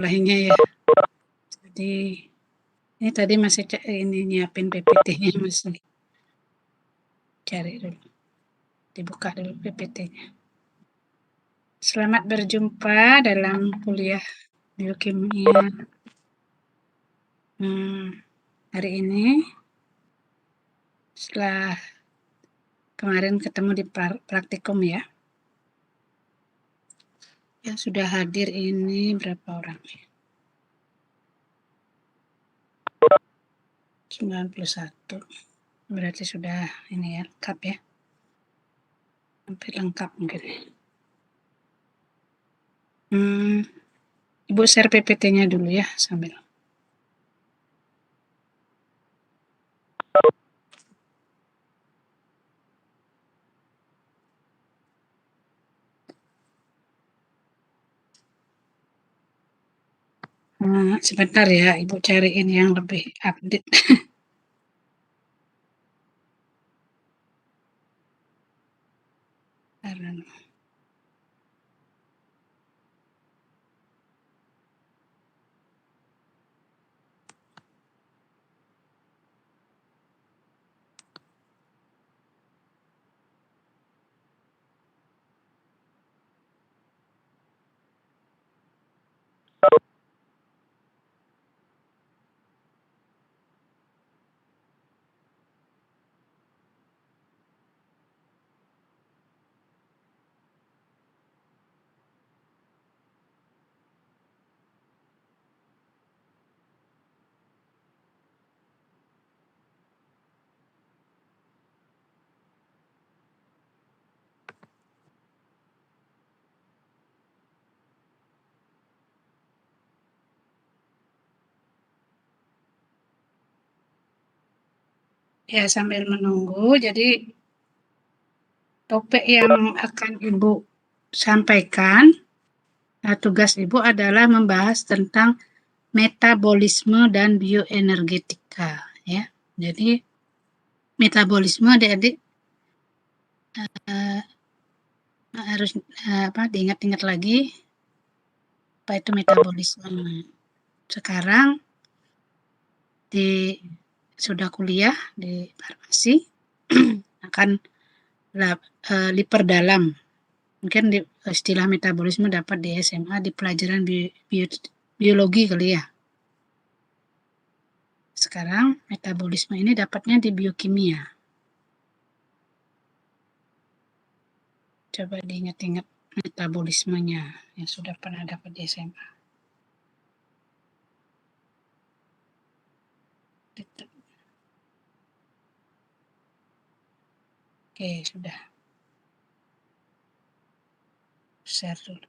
mulainya ya. Jadi ini tadi masih ini nyiapin PPT-nya, masih cari dulu, dibuka dulu PPT-nya. Selamat berjumpa dalam kuliah biokimia hari ini. Setelah kemarin ketemu di praktikum ya. Yang sudah hadir ini berapa orang? 91. Berarti sudah ini ya, lengkap ya. Hampir lengkap mungkin. Ibu share PPT-nya dulu ya sambil. Sebentar ya, Ibu cariin yang lebih update. Ya, sambil menunggu, jadi topik yang akan Ibu sampaikan, tugas Ibu adalah membahas tentang metabolisme dan bioenergetika ya. Jadi metabolisme adik-adik harus diingat-ingat lagi apa itu metabolisme. Sekarang sudah kuliah di farmasi akan diperdalam. Mungkin istilah metabolisme dapat di SMA di pelajaran biologi kali ya. Sekarang metabolisme ini dapatnya di biokimia. Coba diingat-ingat metabolismenya yang sudah pernah dapat di SMA. Oke, sudah. Share dulu.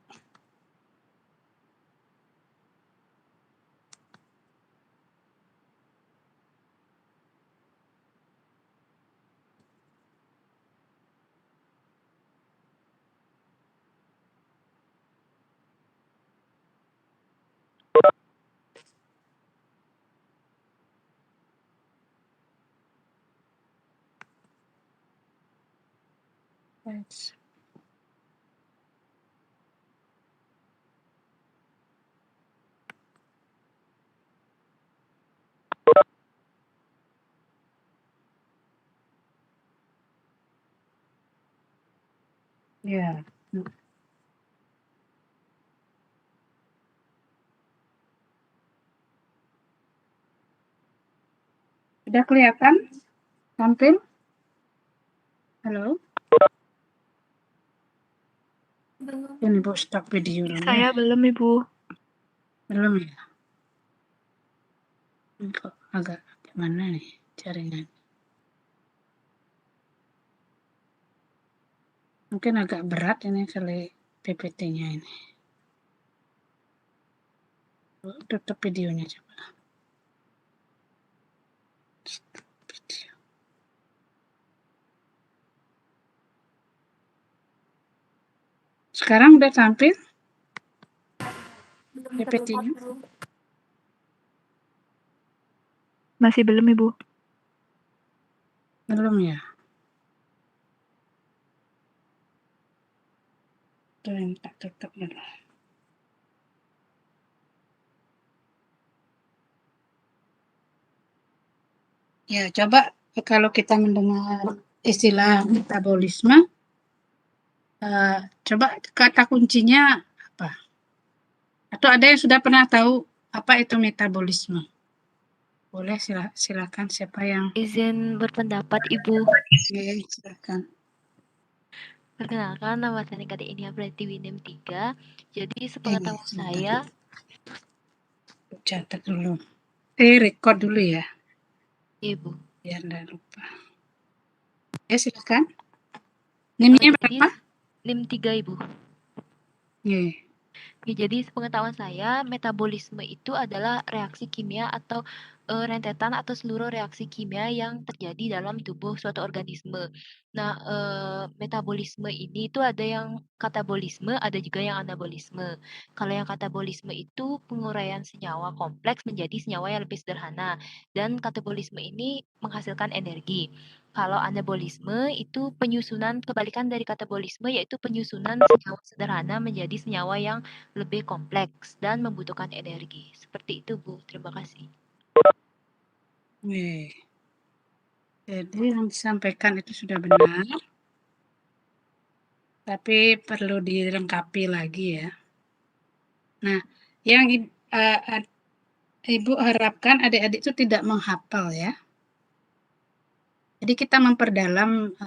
Yes. Ya. Sudah kelihatan tampil? Halo? Belum. Ini Bu, stop video dulu Saya ya. belum, Ibu. Belum ya? Ini kok agak gimana nih jaringan? Mungkin agak berat ini kali PPT-nya ini. Tutup videonya coba. Stop video. Sekarang udah tampil PPT-nya? Masih belum, Ibu. Belum ya? Tuh, tak tutup dulu. Ya, coba kalau kita mendengar istilah metabolisme, coba kata kuncinya apa? Atau ada yang sudah pernah tahu apa itu metabolisme? Boleh silakan siapa yang Izin berpendapat, Ibu. Oke, silakan. Perkenalkan, nama saya Kak berarti Winem 3. Jadi sepengetahuan Sebentar. saya, Catat dulu. Record dulu ya, Ibu. biar enggak lupa. Ya, silakan. NIM-nya Jadi berapa? NIM 3, Ibu. Iya. Ya, jadi sepengetahuan saya, metabolisme itu adalah reaksi kimia atau rentetan atau seluruh reaksi kimia yang terjadi dalam tubuh suatu organisme. Nah, metabolisme ini itu ada yang katabolisme, ada juga yang anabolisme. Kalau yang katabolisme itu penguraian senyawa kompleks menjadi senyawa yang lebih sederhana, dan katabolisme ini menghasilkan energi. Kalau anabolisme itu penyusunan kebalikan dari katabolisme, yaitu penyusunan senyawa sederhana menjadi senyawa yang lebih kompleks dan membutuhkan energi. Seperti itu, Bu. Terima kasih. Jadi yang disampaikan itu sudah benar, tapi perlu dilengkapi lagi ya. Nah, yang Ibu harapkan adik-adik itu tidak menghafal ya. Jadi kita memperdalam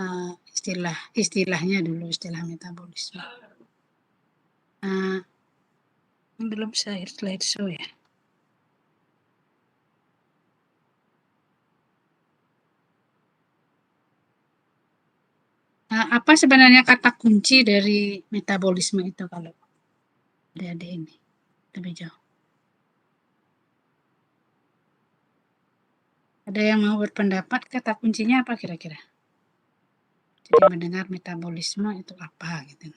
istilahnya dulu, istilah metabolisme. Belum slideshow ya. Apa sebenarnya kata kunci dari metabolisme itu kalau adik-adik ini lebih jauh? Ada yang mau berpendapat kata kuncinya apa kira-kira? Jadi mendengar metabolisme itu apa gitu.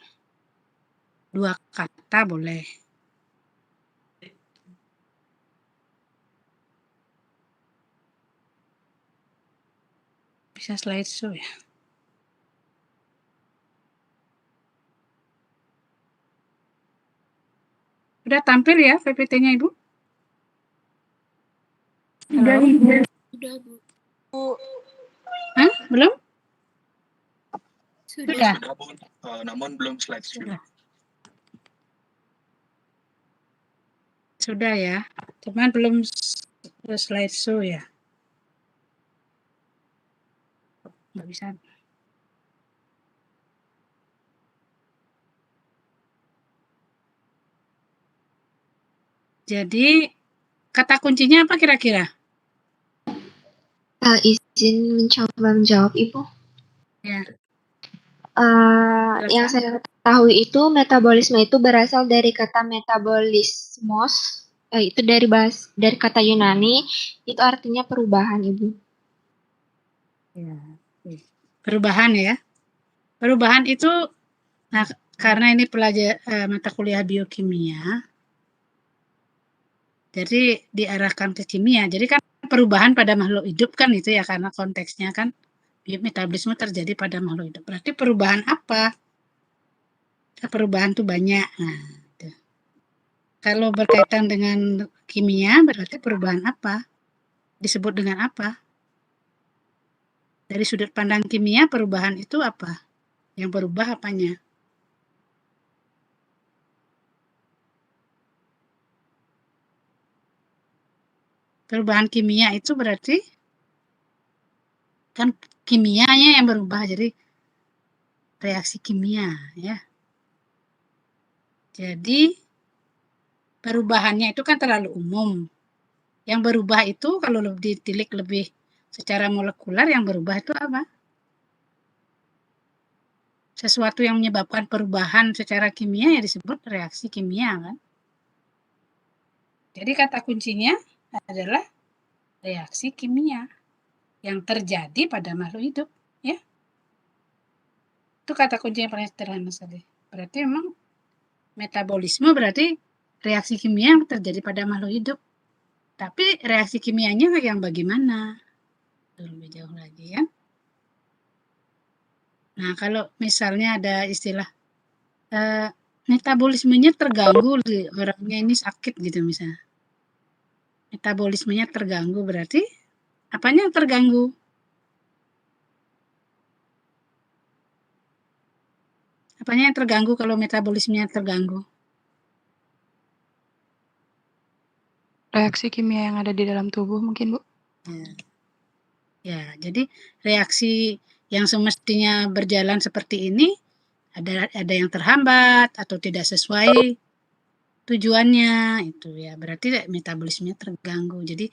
2 kata boleh. Bisa slideshow ya. Udah tampil ya PPT-nya Ibu? Sudah, Ibu. Sudah, Bu. Hah? Belum? Sudah. Namun belum slideshow. Sudah ya. Cuman belum slideshow ya. Nggak bisa. Jadi kata kuncinya apa kira-kira? Izin mencoba menjawab, Ibu. Ya. Yang saya ketahui itu metabolisme itu berasal dari kata metabolismos, itu dari kata Yunani, itu artinya perubahan, Ibu. Ya. Perubahan ya. Perubahan itu, nah karena ini mata kuliah biokimia, jadi diarahkan ke kimia. Jadi kan perubahan pada makhluk hidup kan itu ya, karena konteksnya kan metabolisme terjadi pada makhluk hidup. Berarti perubahan apa? Perubahan itu banyak. Nah, itu. Kalau berkaitan dengan kimia, berarti perubahan apa? Disebut dengan apa? Dari sudut pandang kimia, perubahan itu apa? Yang berubah apanya? Perubahan kimia itu berarti kan kimianya yang berubah, jadi reaksi kimia ya. Jadi perubahannya itu kan terlalu umum. Yang berubah itu kalau ditilik lebih secara molekuler, yang berubah itu apa? Sesuatu yang menyebabkan perubahan secara kimia ya disebut reaksi kimia kan. Jadi kata kuncinya adalah reaksi kimia yang terjadi pada makhluk hidup ya. Itu kata kunci yang paling sederhana sekali. Berarti memang metabolisme berarti reaksi kimia yang terjadi pada makhluk hidup. Tapi reaksi kimianya yang bagaimana? Lebih jauh lagi ya. Nah, kalau misalnya ada istilah metabolismenya terganggu, orangnya ini sakit gitu misalnya. Metabolismenya terganggu berarti Apanya yang terganggu? Apanya yang terganggu kalau metabolismenya terganggu? Reaksi kimia yang ada di dalam tubuh mungkin, Bu? Ya, jadi reaksi yang semestinya berjalan seperti ini ada yang terhambat atau tidak sesuai tujuannya itu ya, berarti metabolismenya terganggu. Jadi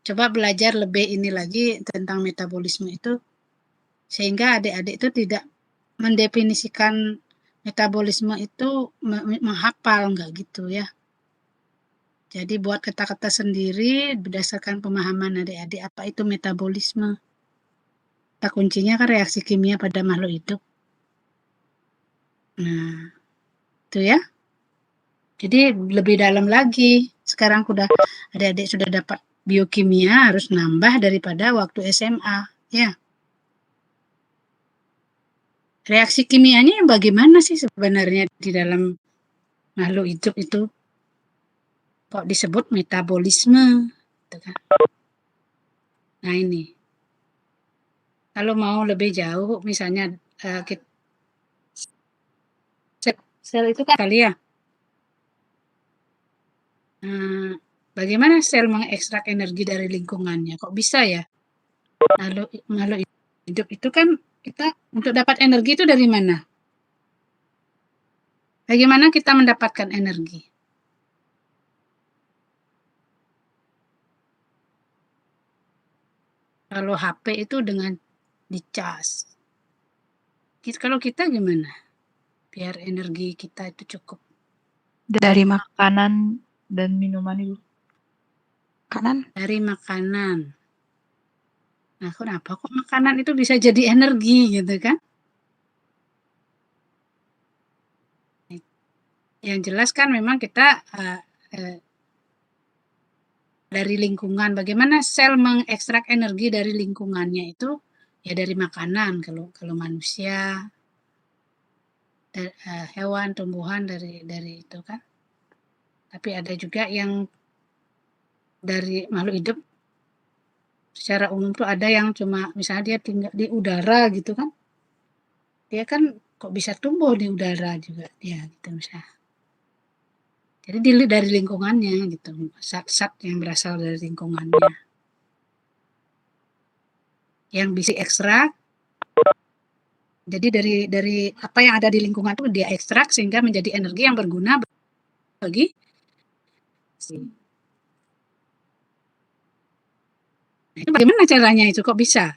coba belajar lebih ini lagi tentang metabolisme itu sehingga adik-adik itu tidak mendefinisikan metabolisme itu menghafal, enggak gitu ya. Jadi buat kata-kata sendiri berdasarkan pemahaman adik-adik apa itu metabolisme. Kata kuncinya kan reaksi kimia pada makhluk hidup. Nah, itu ya. Jadi lebih dalam lagi. Sekarang adik-adik sudah dapat biokimia harus nambah daripada waktu SMA, ya. Reaksi kimianya yang bagaimana sih sebenarnya di dalam makhluk hidup itu? Kok disebut metabolisme? Gitu kan. Nah ini, kalau mau lebih jauh, misalnya sel itu kan kali ya. Bagaimana sel mengekstrak energi dari lingkungannya? Kok bisa ya? Makhluk hidup itu kan kita untuk dapat energi itu dari mana? Bagaimana kita mendapatkan energi? Kalau HP itu dengan dicas. Kalau kita gimana? Biar energi kita itu cukup. Dari makanan dan minuman, Ibu. Dari makanan. Nah, kenapa kok makanan itu bisa jadi energi gitu kan? Yang jelas kan memang kita dari lingkungan. Bagaimana sel mengekstrak energi dari lingkungannya itu ya dari makanan. Kalau manusia, hewan, tumbuhan dari itu kan. Tapi ada juga yang dari makhluk hidup secara umum tuh ada yang cuma misalnya dia tinggal di udara gitu kan. Dia kan kok bisa tumbuh di udara juga dia gitu misalnya. Jadi dari lingkungannya gitu, zat-zat yang berasal dari lingkungannya. Yang bisa ekstrak. Jadi dari apa yang ada di lingkungan itu dia ekstrak sehingga menjadi energi yang berguna bagi Nah, itu bagaimana caranya itu kok bisa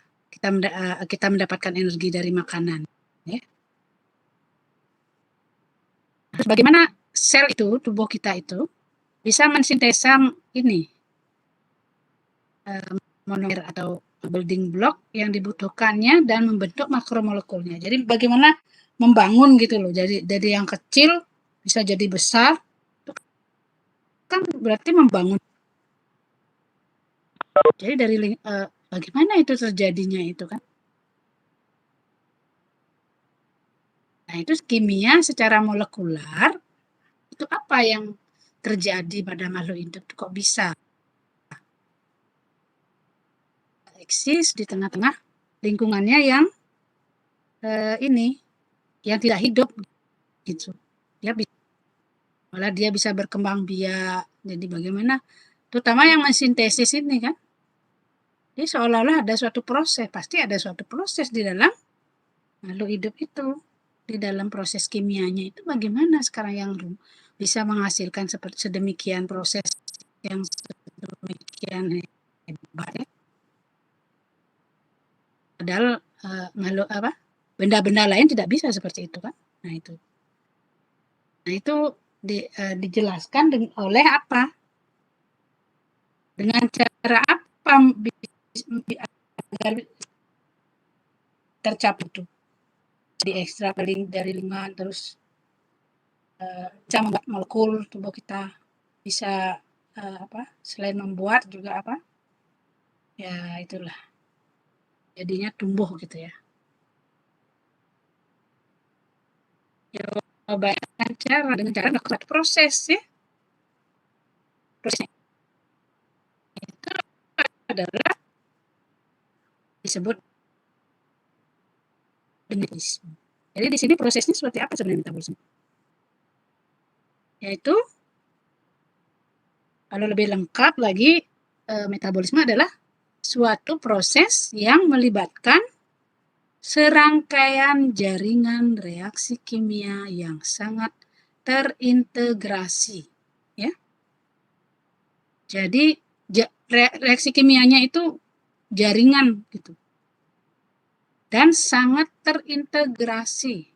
kita mendapatkan energi dari makanan ya? Terus bagaimana sel itu tubuh kita itu bisa mensintesa ini monomer atau building block yang dibutuhkannya dan membentuk makromolekulnya. Jadi bagaimana membangun gitu loh. Jadi dari yang kecil bisa jadi besar itu kan berarti membangun. Jadi dari bagaimana itu terjadinya itu kan? Nah, itu kimia secara molekular itu apa yang terjadi pada makhluk hidup kok bisa eksis di tengah-tengah lingkungannya yang ini yang tidak hidup gitu. Malah dia bisa berkembang biak. Jadi bagaimana terutama yang mensintesis ini kan. Jadi seolah-olah ada suatu proses, pasti ada suatu proses di dalam makhluk hidup itu. Di dalam proses kimianya itu bagaimana sekarang yang bisa menghasilkan seperti sedemikian proses yang sedemikian hebat ya. Padahal makhluk benda-benda lain tidak bisa seperti itu kan. Nah itu dijelaskan oleh apa? Dengan cara apa agar tercapai itu? Diekstrak dari lingkungan terus bisa membuat molekul tubuh kita bisa selain membuat juga ya itulah jadinya tumbuh gitu ya. Ya dengan cara melakukan proses ya. Prosesnya itu adalah disebut metabolisme. Jadi di sini prosesnya seperti apa sebenarnya metabolisme? Yaitu kalau lebih lengkap lagi, metabolisme adalah suatu proses yang melibatkan serangkaian jaringan reaksi kimia yang sangat terintegrasi, ya. Jadi reaksi kimianya itu jaringan gitu. Dan sangat terintegrasi.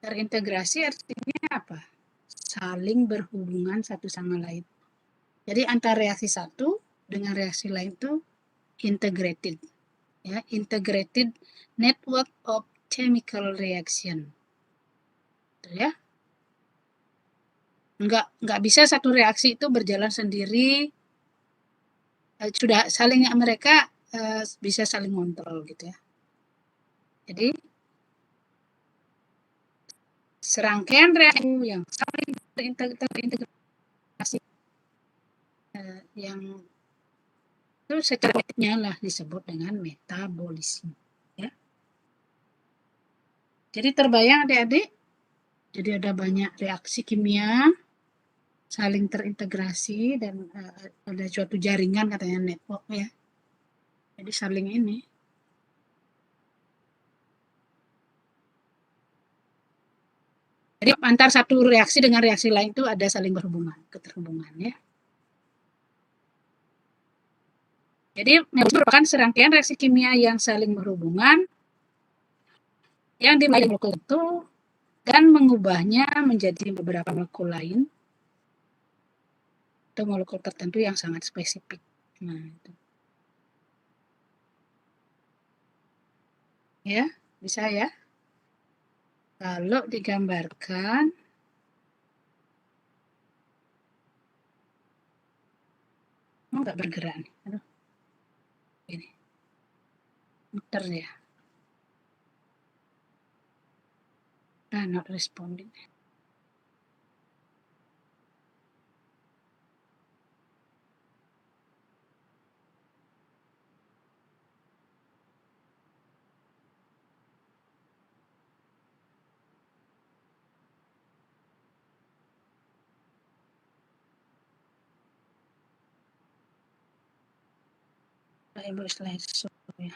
Terintegrasi artinya apa? Saling berhubungan satu sama lain. Jadi antara reaksi satu dengan reaksi lain itu integrated. Ya, integrated network of chemical reaction. Ya. Enggak bisa satu reaksi itu berjalan sendiri. Sudah saling mereka bisa saling kontrol gitu ya. Jadi serangkaian reaksi yang saling terintegrasi yang itu secara medisnya lah disebut dengan metabolisme, ya. Jadi terbayang adik-adik, jadi ada banyak reaksi kimia saling terintegrasi dan ada suatu jaringan katanya network ya. Jadi saling ini. Jadi antar satu reaksi dengan reaksi lain itu ada saling berhubungan, keterhubungan ya. Jadi merupakan serangkaian reaksi kimia yang saling berhubungan yang dimulai dari molekul itu dan mengubahnya menjadi beberapa molekul lain atau molekul tertentu yang sangat spesifik. Nah, itu. Ya, bisa ya. Kalau digambarkan nggak bergerak nih. Aduh. Ini. Muter ya. Not responding. Ibu slideshow ya.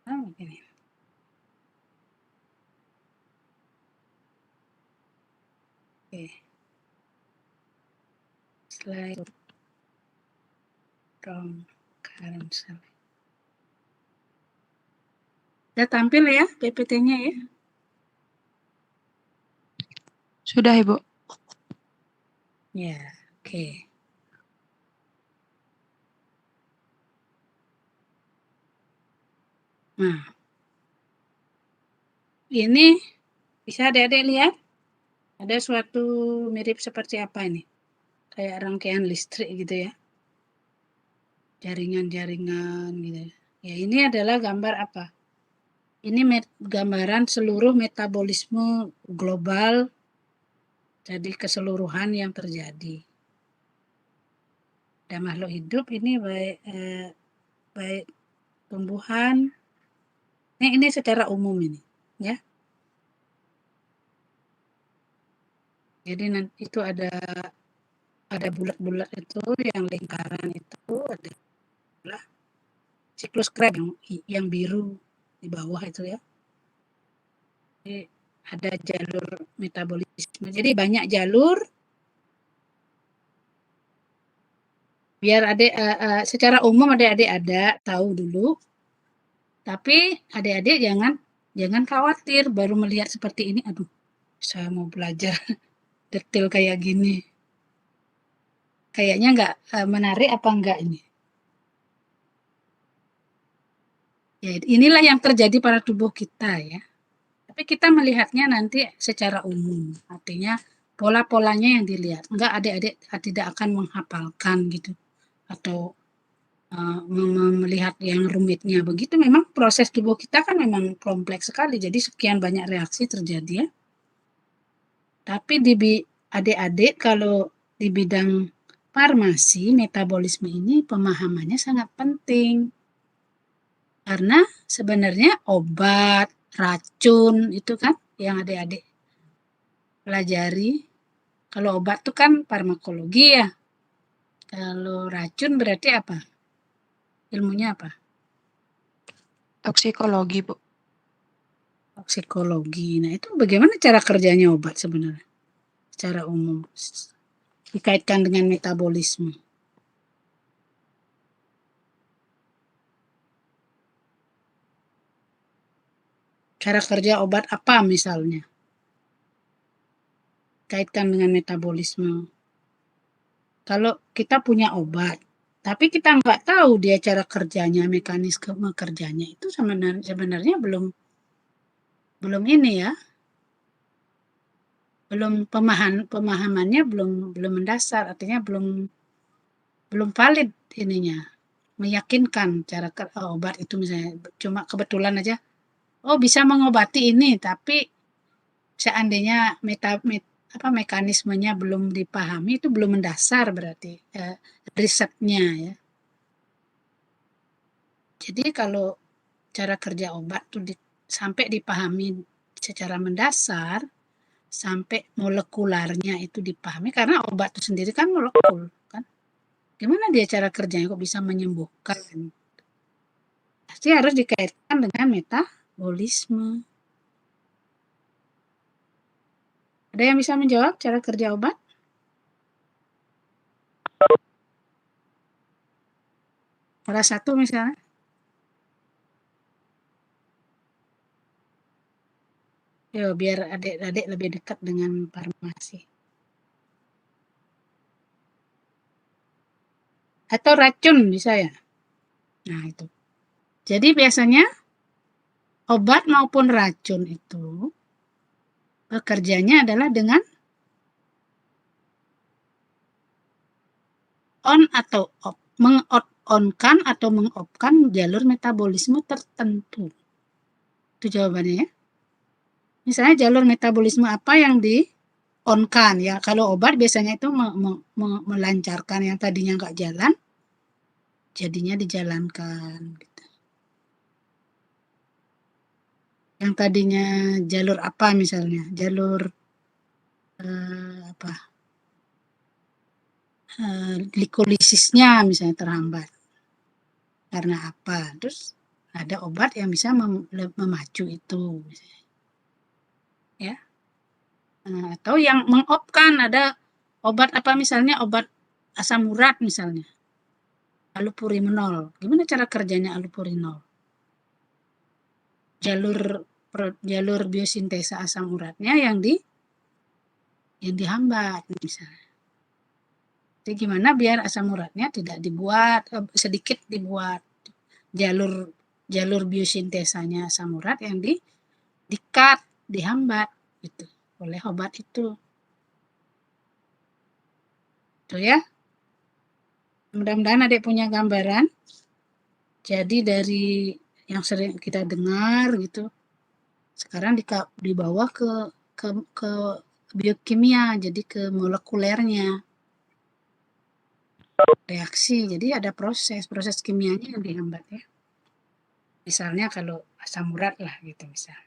Begini. Oke. Slide from current cell. Sudah tampil ya PPT-nya ya? Sudah, Ibu. Ya, oke. Nah, ini bisa adik-adik lihat? Ada suatu mirip seperti apa ini? Kayak rangkaian listrik gitu ya. Jaringan-jaringan gitu. Ya, ini adalah gambar apa? Ini gambaran seluruh metabolisme global, jadi keseluruhan yang terjadi. Dan makhluk hidup ini baik tumbuhan. Ini secara umum ini, ya. Jadi nanti itu ada bulat-bulat itu, yang lingkaran itu adalah siklus Krebs yang biru di bawah itu ya. Jadi ada jalur metabolisme. Jadi banyak jalur. Biar adik secara umum adik-adik ada tahu dulu. Tapi adik-adik jangan khawatir baru melihat seperti ini. Aduh, saya mau belajar detail kayak gini. Kayaknya nggak menarik apa enggak ini? Ya, inilah yang terjadi pada tubuh kita ya. Tapi kita melihatnya nanti secara umum. Artinya pola-polanya yang dilihat. Enggak adik-adik tidak akan menghafalkan gitu. Atau melihat yang rumitnya begitu, memang proses tubuh kita kan memang kompleks sekali, jadi sekian banyak reaksi terjadi ya. Tapi adik-adik kalau di bidang farmasi, metabolisme ini pemahamannya sangat penting. Karena sebenarnya obat, racun itu kan yang adik-adik pelajari. Kalau obat itu kan farmakologi ya. Kalau racun berarti apa? Ilmunya apa? Toksikologi, Bu. Toksikologi. Nah, itu bagaimana cara kerjanya obat sebenarnya? Secara umum. Dikaitkan dengan metabolisme. Cara kerja obat apa misalnya? Kaitkan dengan metabolisme. Kalau kita punya obat, tapi kita nggak tahu dia cara kerjanya, mekanisme kerjanya itu sebenarnya belum ini ya, belum pemahamannya belum mendasar, artinya belum valid ininya, meyakinkan cara obat itu misalnya cuma kebetulan aja, oh bisa mengobati ini, tapi seandainya mekanismenya belum dipahami itu belum mendasar berarti risetnya ya. Jadi kalau cara kerja obat tuh sampai dipahami secara mendasar, sampai molekularnya itu dipahami, karena obat itu sendiri kan molekul kan. Gimana dia cara kerjanya kok bisa menyembuhkan? Pasti harus dikaitkan dengan metabolisme. Ada yang bisa menjawab cara kerja obat? Salah satu misalnya. Yo, biar adik-adik lebih dekat dengan farmasi. Atau racun bisa ya? Nah, itu. Jadi biasanya obat maupun racun itu bekerjanya adalah dengan on atau off, meng-on-kan atau meng-off-kan jalur metabolisme tertentu. Itu jawabannya ya. Misalnya jalur metabolisme apa yang di-on-kan ya. Kalau obat biasanya itu melancarkan yang tadinya nggak jalan, jadinya dijalankan. Gitu. Yang tadinya jalur apa misalnya, jalur glikolisisnya misalnya terhambat. Karena apa? Terus ada obat yang bisa memacu itu. Misalnya. Ya. Atau yang mengopkan, ada obat apa misalnya, obat asam urat misalnya. Allopurinol. Gimana cara kerjanya allopurinol? Jalur biosintesa asam uratnya yang dihambat misalnya. Jadi gimana biar asam uratnya tidak dibuat, sedikit dibuat. Jalur biosintesanya asam urat yang di-cut, dihambat gitu oleh obat itu. Tuh ya. Mudah-mudahan adik punya gambaran. Jadi dari yang sering kita dengar gitu, sekarang dibawa ke biokimia, jadi ke molekulernya. Reaksi, jadi ada proses kimianya yang dihambat ya. Misalnya kalau asam urat lah gitu misalnya.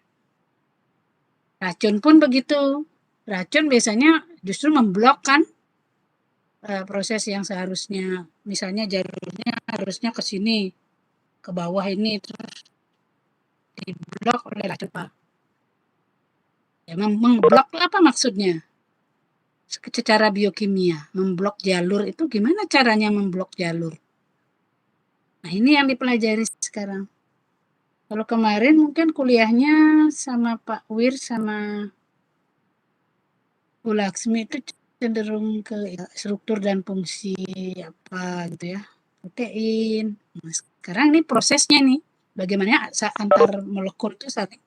Racun pun begitu. Racun biasanya justru memblok kan proses yang seharusnya, misalnya jalurnya harusnya ke sini, ke bawah ini, terus diblok oleh racun. Ya, memblok apa maksudnya? Secara biokimia, memblok jalur itu gimana caranya memblok jalur? Nah, ini yang dipelajari sekarang. Kalau kemarin mungkin kuliahnya sama Pak Wir sama Bu Laksmi itu cenderung ke struktur dan fungsi apa gitu ya, protein. Nah, sekarang ini prosesnya nih, bagaimana antar molekul itu saling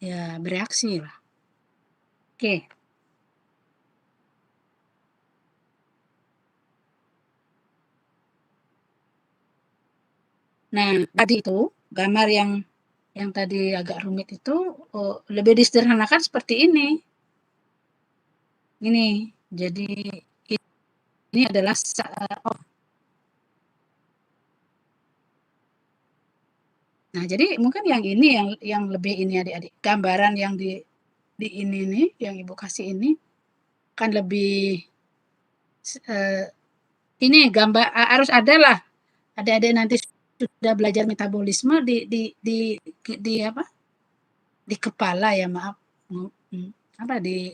ya bereaksi lah. Oke. Nah, tadi itu gambar yang tadi agak rumit itu lebih disederhanakan seperti ini. Ini, jadi ini adalah Nah, jadi mungkin yang ini yang lebih ini adik-adik. Gambaran yang di ini nih, yang Ibu kasih ini kan lebih ini gambar harus ada lah. Adik-adik nanti sudah belajar metabolisme di apa? Di kepala ya, maaf. Apa di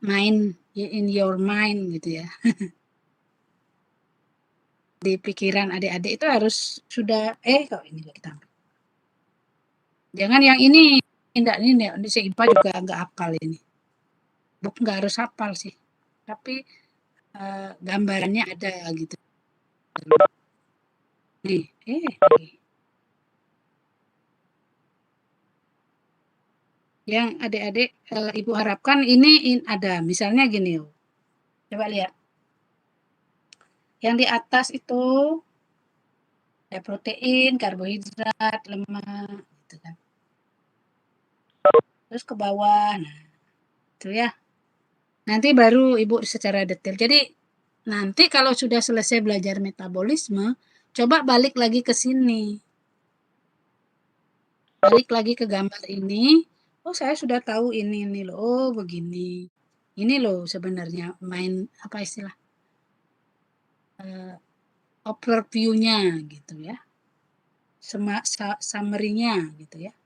mind in your mind gitu ya. Di pikiran adik-adik itu harus sudah kok ini lagi tampil. Jangan yang ini enggak ini si IPA juga enggak hafal ini. Enggak harus hafal sih. Tapi gambarannya ada gitu. Nih, yang adik-adik Ibu harapkan ini ada. Misalnya gini, coba lihat. Yang di atas itu ada protein, karbohidrat, lemak, gitu kan. Terus ke bawah, nah itu ya. Nanti baru Ibu secara detail. Jadi nanti kalau sudah selesai belajar metabolisme, coba balik lagi ke sini. Balik lagi ke gambar ini. Oh, saya sudah tahu ini loh. Oh, begini. Ini loh sebenarnya main apa istilah? Overview-nya gitu ya. Summary-nya gitu ya.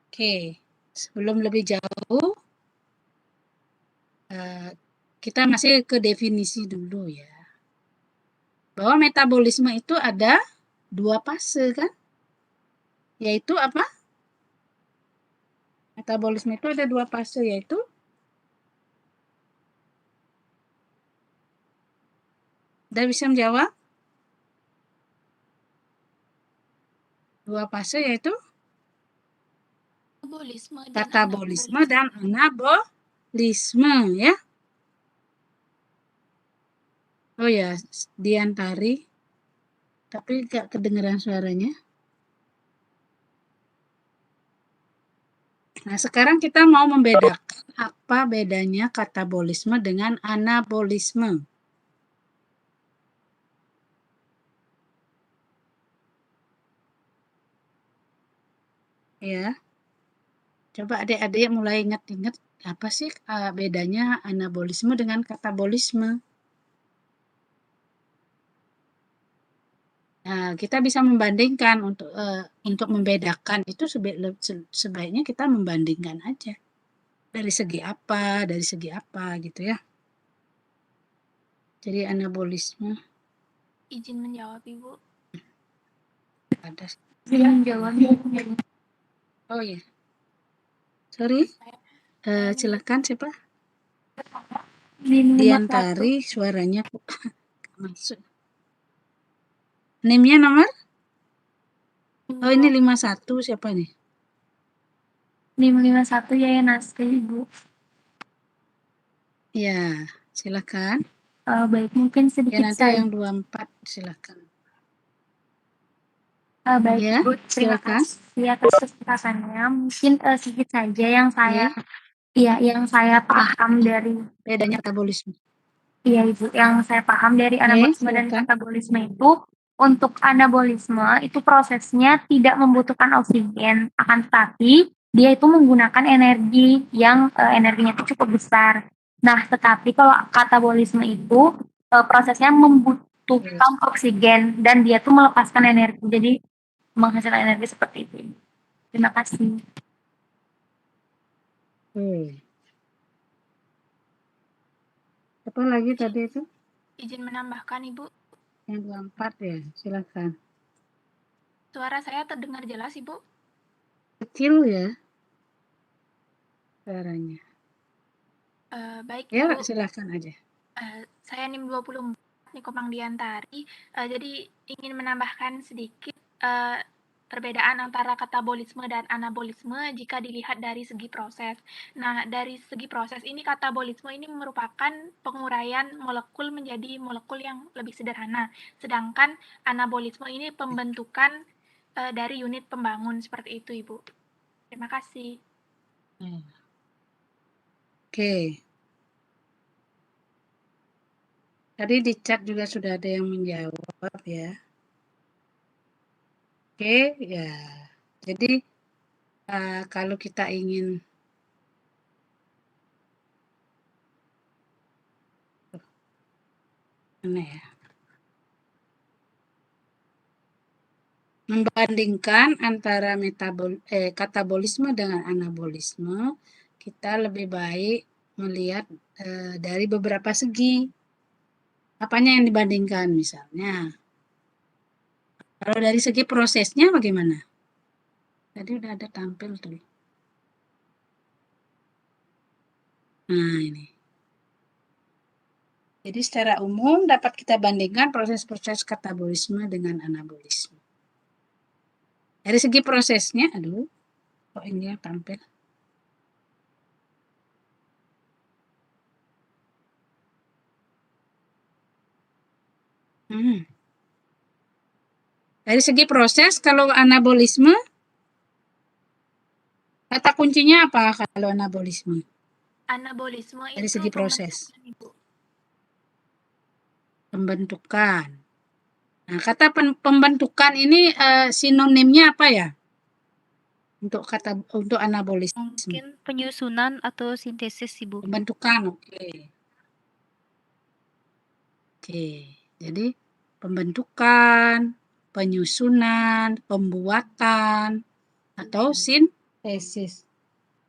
Oke, sebelum lebih jauh kita masih ke definisi dulu ya. Bahwa metabolisme itu ada 2 fase kan? Yaitu apa? Metabolisme itu ada 2 fase yaitu Udah bisa menjawab? 2 fase yaitu katabolisme dan anabolisme ya. Oh ya, Diantari. Tapi gak kedengeran suaranya. Nah, sekarang kita mau membedakan apa bedanya katabolisme dengan anabolisme. Ya. Coba adik-adik mulai ingat-ingat apa sih bedanya anabolisme dengan katabolisme. Nah, kita bisa membandingkan untuk membedakan itu sebaiknya kita membandingkan aja. Dari segi apa gitu ya. Jadi anabolisme. Izin menjawab, Ibu. Ada. Menjawab. Oh iya. Sorry. Silakan siapa? Diantari suaranya masuk. NIM-nya nomor? Oh, ini 51 siapa nih? NIM 51 Yaya Nasri, Ibu. Ya, silakan. Baik, mungkin Ya, sedikit nanti saja. yang 24 silakan. Baik, Ya, Ibu, terima silakan. kasih atas kesempatan. Mungkin sedikit saja yang saya yang saya paham dari Bedanya metabolisme. Iya, Ibu, yang saya paham dari anabolisme dan silakan. katabolisme itu, untuk anabolisme itu prosesnya tidak membutuhkan oksigen, akan tetapi dia itu menggunakan energi yang energinya itu cukup besar. Nah, tetapi kalau katabolisme itu prosesnya membutuhkan oksigen dan dia tuh melepaskan energi, jadi menghasilkan energi seperti itu. Terima kasih. Apa lagi tadi itu? Izin menambahkan, Ibu. Yang 24 ya, silakan. Suara saya terdengar jelas, Ibu? Kecil ya suaranya. Baik, Ya, Ibu. silakan aja. Saya NIM 24 Nikomang Diantari. Jadi ingin menambahkan sedikit perbedaan antara katabolisme dan anabolisme jika dilihat dari segi proses. Nah, dari segi proses ini katabolisme ini merupakan penguraian molekul menjadi molekul yang lebih sederhana, sedangkan anabolisme ini pembentukan dari unit pembangun seperti itu, Ibu. Terima kasih. Oke. Tadi di chat juga sudah ada yang menjawab ya. Oke, ya. Jadi kalau kita ingin mana ya? Membandingkan antara katabolisme dengan anabolisme, kita lebih baik melihat dari beberapa segi. Apanya yang dibandingkan misalnya? Kalau dari segi prosesnya bagaimana? Tadi udah ada tampil tuh. Nah, ini. Jadi secara umum dapat kita bandingkan proses-proses katabolisme dengan anabolisme. Dari segi prosesnya, aduh, kok ini yang tampil? Dari segi proses, kalau anabolisme, kata kuncinya apa kalau anabolisme? Anabolisme Dari itu segi proses. pembentukan, Ibu. Pembentukan. Nah, kata pembentukan ini sinonimnya apa ya? Untuk anabolisme. Mungkin penyusunan atau sintesis, Ibu. Pembentukan, oke. Oke, jadi pembentukan, penyusunan, pembuatan, atau sintesis.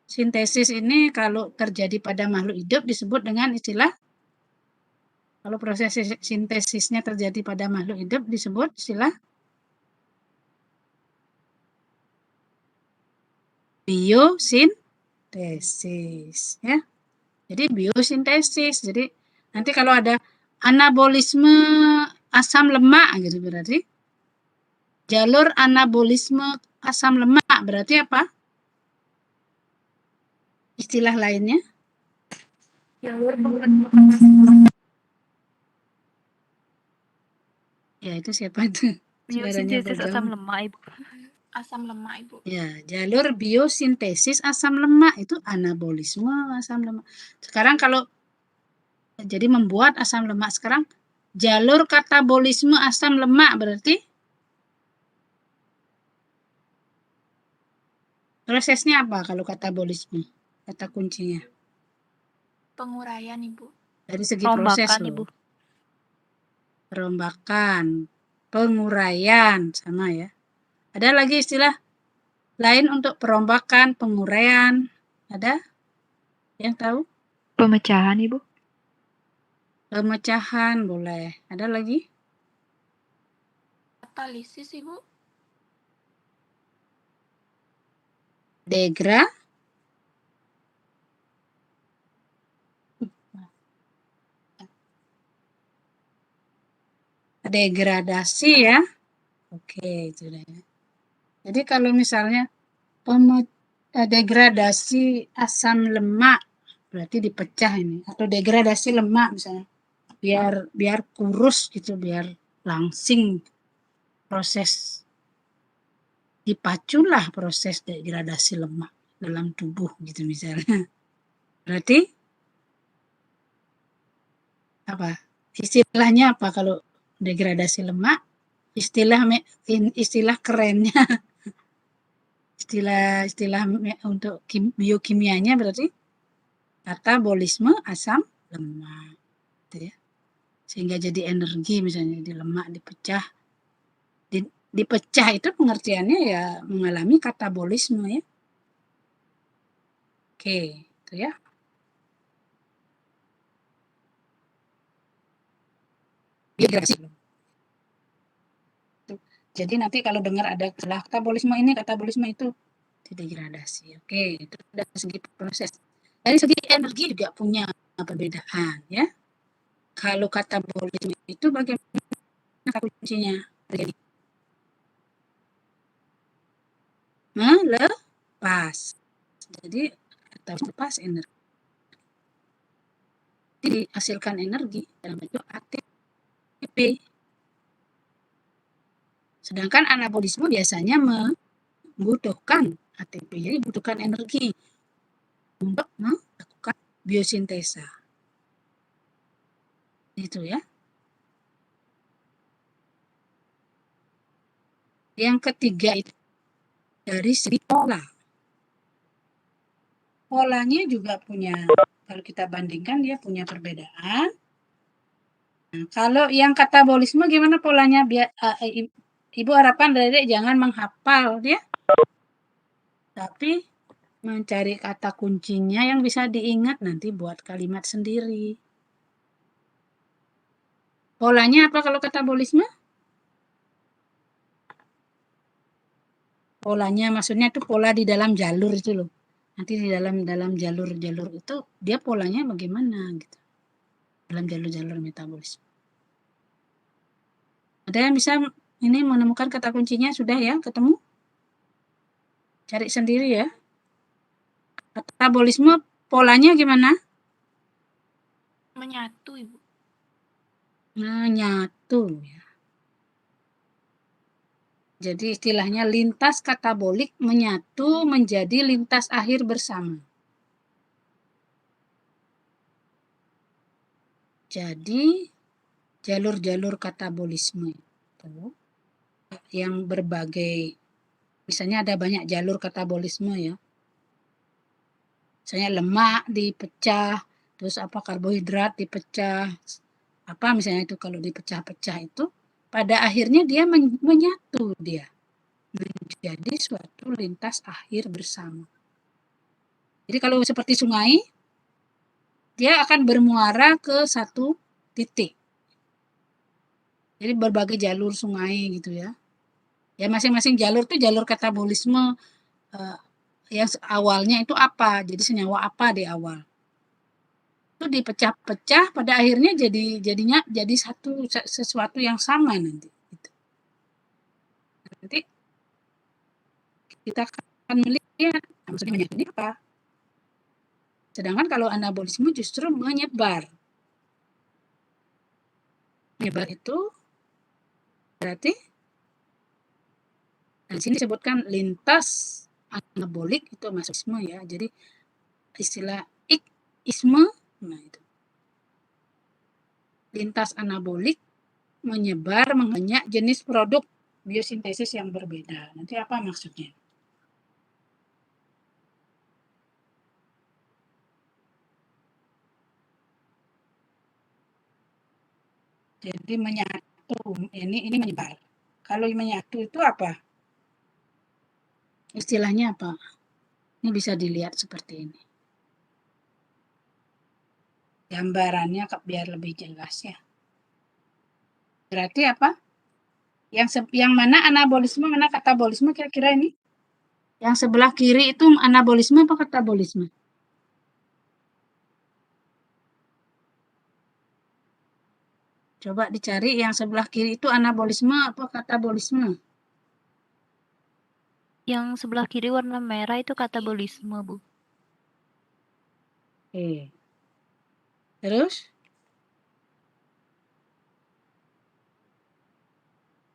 Sintesis ini kalau terjadi pada makhluk hidup disebut dengan istilah, kalau proses sintesisnya terjadi pada makhluk hidup disebut istilah biosintesis, ya. Jadi biosintesis. Jadi nanti kalau ada anabolisme asam lemak gitu berarti jalur anabolisme asam lemak berarti apa? Istilah lainnya? Jalur pembentukan. Ya, itu siapa itu? Suaranya Biosintesis asam bergaung. lemak, Ibu. Asam lemak, Ibu. Ya, jalur biosintesis asam lemak itu anabolisme asam lemak. Sekarang kalau jadi membuat asam lemak, sekarang jalur katabolisme asam lemak berarti prosesnya apa kalau katabolisme? Kata kuncinya. Penguraian, Ibu. Dari segi proses Perombakan, loh. Ibu. Perombakan, penguraian, sama ya. Ada lagi istilah lain untuk perombakan, penguraian? Ada yang tahu? Pemecahan, Ibu. Pemecahan boleh. Ada lagi? Katalisis, Ibu. Degradasi ya. Oke, itu deh. Jadi kalau misalnya degradasi asam lemak berarti dipecah ini, atau degradasi lemak misalnya biar kurus gitu, biar langsing proses, dipaculah proses degradasi lemak dalam tubuh gitu misalnya. Berarti apa? Istilahnya apa kalau degradasi lemak? Istilah kerennya, istilah untuk biokimianya berarti katabolisme asam lemak, gitu ya. Sehingga jadi energi misalnya di lemak dipecah. Dipecah itu pengertiannya ya mengalami katabolisme ya. Oke, itu ya. Degradasi. Jadi nanti kalau dengar ada istilah katabolisme ini, katabolisme itu degradasi. Oke, itu dari segi proses. Dari segi energi juga punya perbedaan ya. Kalau katabolisme itu bagaimana kuncinya? melepas. Jadi lepas energi. Dihasilkan energi dalam bentuk ATP. Sedangkan anabolisme biasanya membutuhkan ATP, jadi butuhkan energi untuk melakukan biosintesa. Itu ya. Yang ketiga itu dari segi pola. Polanya juga punya, kalau kita bandingkan dia punya perbedaan. Nah, kalau yang katabolisme gimana polanya? Ibu harapkan Dedek jangan menghafal ya, tapi mencari kata kuncinya yang bisa diingat nanti buat kalimat sendiri. Polanya apa kalau katabolisme? Polanya maksudnya itu pola di dalam jalur itu loh. Nanti di dalam jalur-jalur itu dia polanya bagaimana gitu. Dalam jalur-jalur metabolisme. Ada yang bisa ini menemukan kata kuncinya sudah ya, ketemu? Cari sendiri ya. Katabolisme polanya gimana? Menyatu, Ibu. Menyatu ya. Jadi istilahnya lintas katabolik menyatu menjadi lintas akhir bersama. Jadi jalur-jalur katabolisme itu yang berbagai, misalnya ada banyak jalur katabolisme ya. Misalnya lemak dipecah, terus karbohidrat dipecah, misalnya itu kalau dipecah-pecah itu pada akhirnya dia menyatu dia menjadi suatu lintas akhir bersama. Jadi kalau seperti sungai, dia akan bermuara ke satu titik. Jadi berbagai jalur sungai gitu ya. Ya masing-masing jalur itu jalur katabolisme yang awalnya itu apa, jadi senyawa apa di awal. Itu dipecah-pecah pada akhirnya jadi sesuatu yang sama nanti. Gitu. Nanti kita akan melihat maksudnya menyatu ini apa. Sedangkan kalau anabolisme justru menyebar. Menyebar itu berarti di sini disebutkan lintas anabolik itu masukisme ya. Jadi istilah isme, nah itu. Lintas anabolik menyebar banyak jenis produk biosintesis yang berbeda. Nanti apa maksudnya? Jadi menyatu, ini menyebar. Kalau menyatu itu apa? Istilahnya apa? Ini bisa dilihat seperti ini. Gambarannya biar lebih jelas ya. Berarti apa? Yang mana anabolisme, mana katabolisme kira-kira ini? Yang sebelah kiri itu anabolisme apa katabolisme? Coba dicari yang sebelah kiri itu anabolisme apa katabolisme? Yang sebelah kiri warna merah itu katabolisme, Bu. Oke. Terus?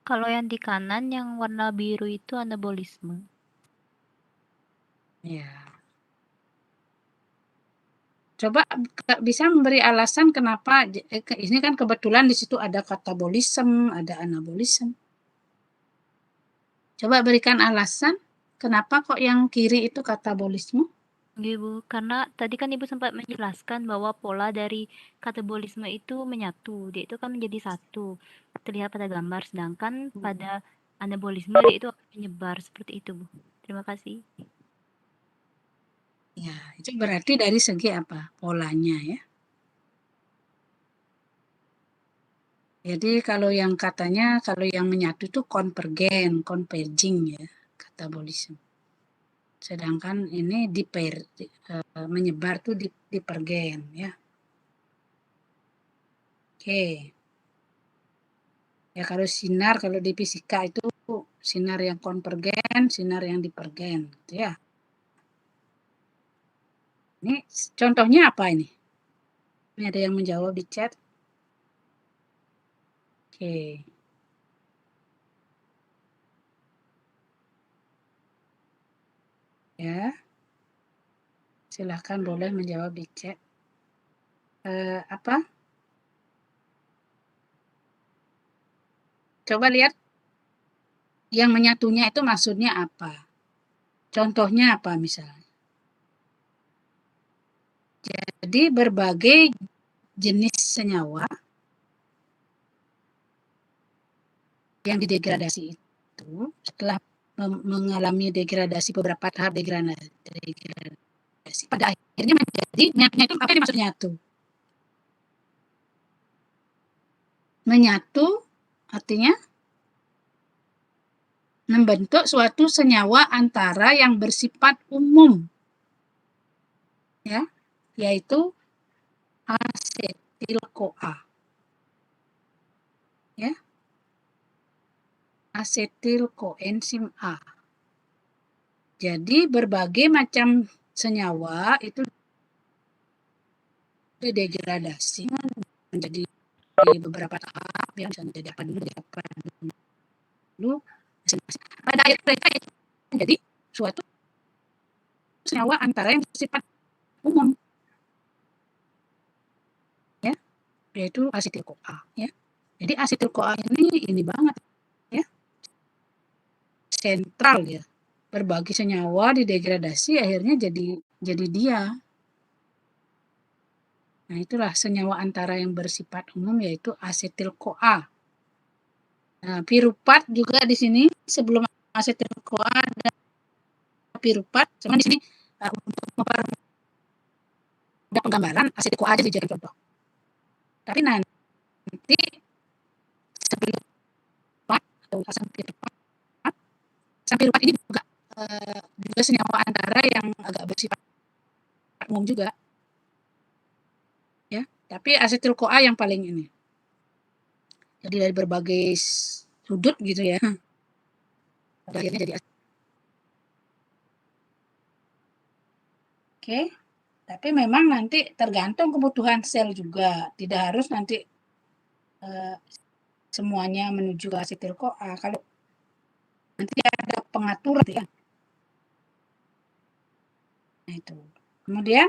Kalau yang di kanan yang warna biru itu anabolisme. Ya. Coba bisa memberi alasan kenapa ini kan kebetulan di situ ada katabolisme, ada anabolisme. Coba berikan alasan kenapa kok yang kiri itu katabolisme? Iya, Bu. Karena tadi kan Ibu sempat menjelaskan bahwa pola dari katabolisme itu menyatu. Dia itu kan menjadi satu. Terlihat pada gambar. Sedangkan pada anabolisme dia itu akan menyebar. Seperti itu, Bu. Terima kasih. Ya, itu berarti dari segi apa? Polanya ya. Jadi kalau yang katanya, kalau yang menyatu itu konvergen, converging ya, katabolisme. Sedangkan ini menyebar tuh divergen ya. Oke. Ya kalau sinar, kalau di fisika itu sinar yang konvergen, sinar yang divergen, gitu ya. Ini contohnya apa ini? Ini ada yang menjawab di chat. Oke. Ya. Silahkan boleh menjawab di chat. Apa? Coba lihat yang menyatunya itu maksudnya apa? Contohnya apa misalnya? Jadi berbagai jenis senyawa yang didegradasi itu setelah mengalami degradasi beberapa tahap degradasi pada akhirnya menjadi nyatu itu apa yang dimaksud nyatu? Menyatu artinya membentuk suatu senyawa antara yang bersifat umum, ya, yaitu asetil-CoA, ya, asetil koenzim A. Jadi berbagai macam senyawa itu didegradasi menjadi beberapa tahap, ya, misalnya jadi apa dulu, pada akhirnya menjadi suatu senyawa antara yang bersifat umum, ya, yaitu asetil-CoA, ya. Jadi asetil-CoA ini banget, ya, sentral, ya. Berbagai senyawa didegradasi akhirnya jadi dia. Nah, itulah senyawa antara yang bersifat umum yaitu asetil-CoA. Nah, pirupat juga di sini sebelum asetil-CoA ada pirupat, cuma di sini untuk mempermudah penggambaran asetil-CoA aja dijadikan contoh. Tapi nanti sebelum atau asam pirupat ini juga senyawa antara yang agak bersifat umum juga, ya. Tapi asetil-CoA yang paling ini. Jadi dari berbagai sudut gitu ya. Pada akhirnya jadi Oke. Tapi memang nanti tergantung kebutuhan sel juga. Tidak harus nanti semuanya menuju ke asetil-CoA. Kalau nanti ada pengaturan ya. Nah, itu. Kemudian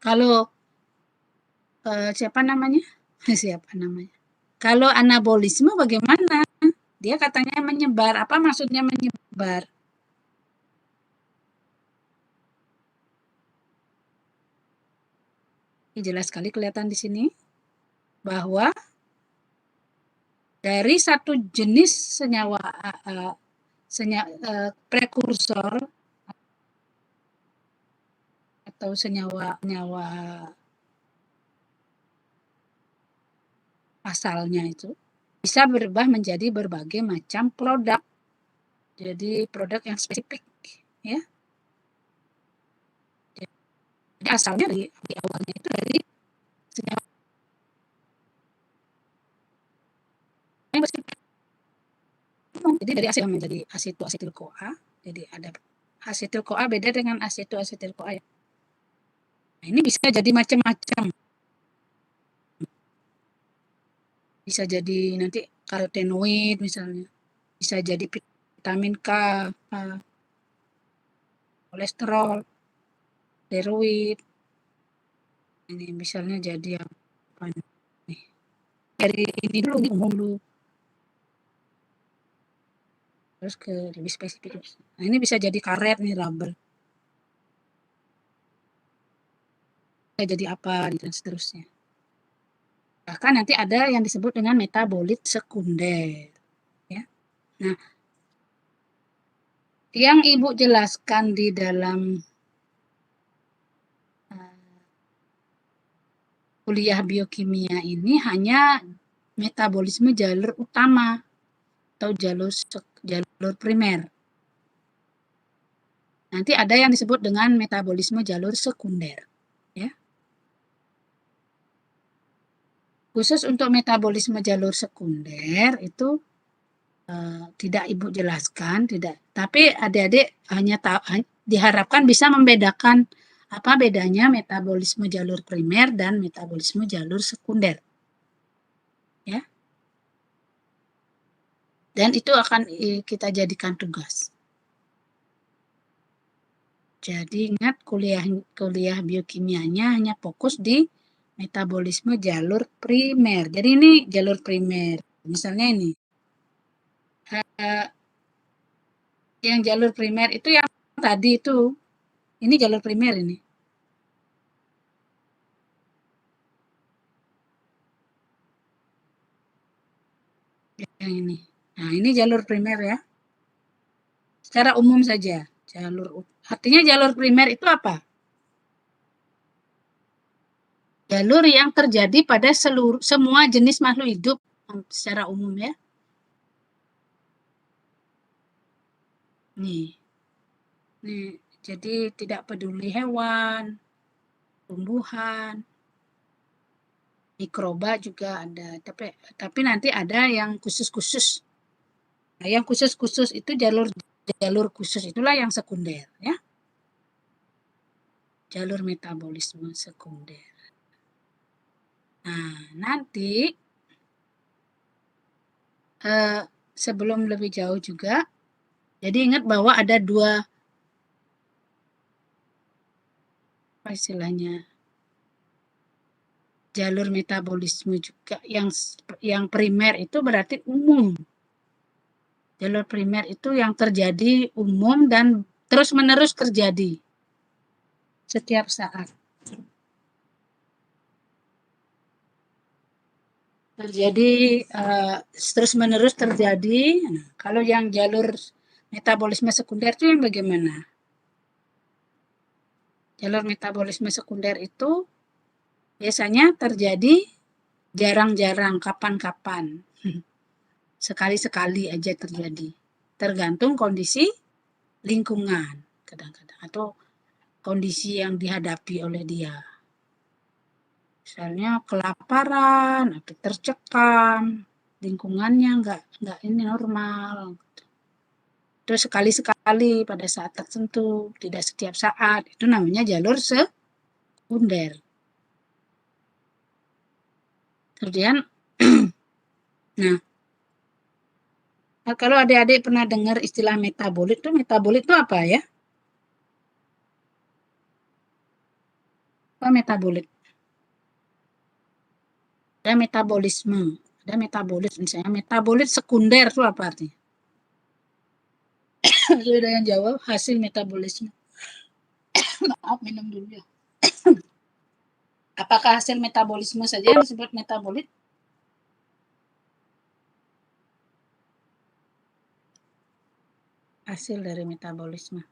kalau siapa namanya? Kalau anabolisme bagaimana? Dia katanya menyebar. Apa maksudnya menyebar? Ini jelas sekali kelihatan di sini bahwa dari satu jenis senyawa prekursor atau senyawa asalnya itu bisa berubah menjadi berbagai macam produk. Jadi produk yang spesifik, ya. Jadi asalnya di awalnya itu dari senyawa yang bersifat umum. Jadi dari asetil menjadi asetil-CoA. Jadi ada asetil-CoA beda dengan asetil-CoA. Nah, ini bisa jadi macam-macam. Bisa jadi nanti karotenoid misalnya. Bisa jadi vitamin K, kolesterol, steroid. Ini misalnya jadi apa nih? Dari ini dulu, ini umum dulu. Terus ke lebih spesifik. Nah, ini bisa jadi karet nih, rubber. Bisa jadi apa dan seterusnya. Bahkan nanti ada yang disebut dengan metabolit sekunder, ya. Nah, yang Ibu jelaskan di dalam kuliah biokimia ini hanya metabolisme jalur utama atau jalur primer. Nanti ada yang disebut dengan metabolisme jalur sekunder, ya. Khusus untuk metabolisme jalur sekunder itu tidak Ibu jelaskan, tidak. Tapi adik-adik hanya diharapkan bisa membedakan apa bedanya metabolisme jalur primer dan metabolisme jalur sekunder. Ya. Dan itu akan kita jadikan tugas. Jadi ingat kuliah biokimianya hanya fokus di metabolisme jalur primer. Jadi ini jalur primer. Misalnya ini. Yang jalur primer itu yang tadi itu. Ini jalur primer ini. Yang ini. Nah, ini jalur primer ya. Secara umum saja. Artinya jalur primer itu apa? Jalur yang terjadi pada semua jenis makhluk hidup secara umum ya. Nih, jadi tidak peduli hewan, tumbuhan, mikroba juga ada. Tapi nanti ada yang khusus-khusus. Nah, yang khusus-khusus itu jalur khusus itulah yang sekunder ya. Jalur metabolisme sekunder. Nah, nanti sebelum lebih jauh juga, jadi ingat bahwa ada dua apa istilahnya jalur metabolisme juga yang primer itu berarti umum. Jalur primer itu yang terjadi umum dan terus-menerus terjadi setiap saat. Terjadi terus-menerus terjadi. Nah, kalau yang jalur metabolisme sekunder itu yang bagaimana? Jalur metabolisme sekunder itu biasanya terjadi jarang-jarang, kapan-kapan. Sekali-sekali aja terjadi. Tergantung kondisi lingkungan kadang-kadang atau kondisi yang dihadapi oleh dia. Misalnya kelaparan atau tercekam, lingkungannya nggak ini normal. Terus sekali-sekali pada saat tertentu, tidak setiap saat, itu namanya jalur sekunder. Kemudian, nah, kalau adik-adik pernah dengar istilah metabolit itu apa ya? Apa metabolit? Ada metabolisme, ada metabolit misalnya. Metabolit sekunder itu apa artinya? Sudah yang jawab hasil metabolisme. Maaf, minum dulu ya. Apakah hasil metabolisme saja yang disebut metabolit? Hasil dari metabolisme.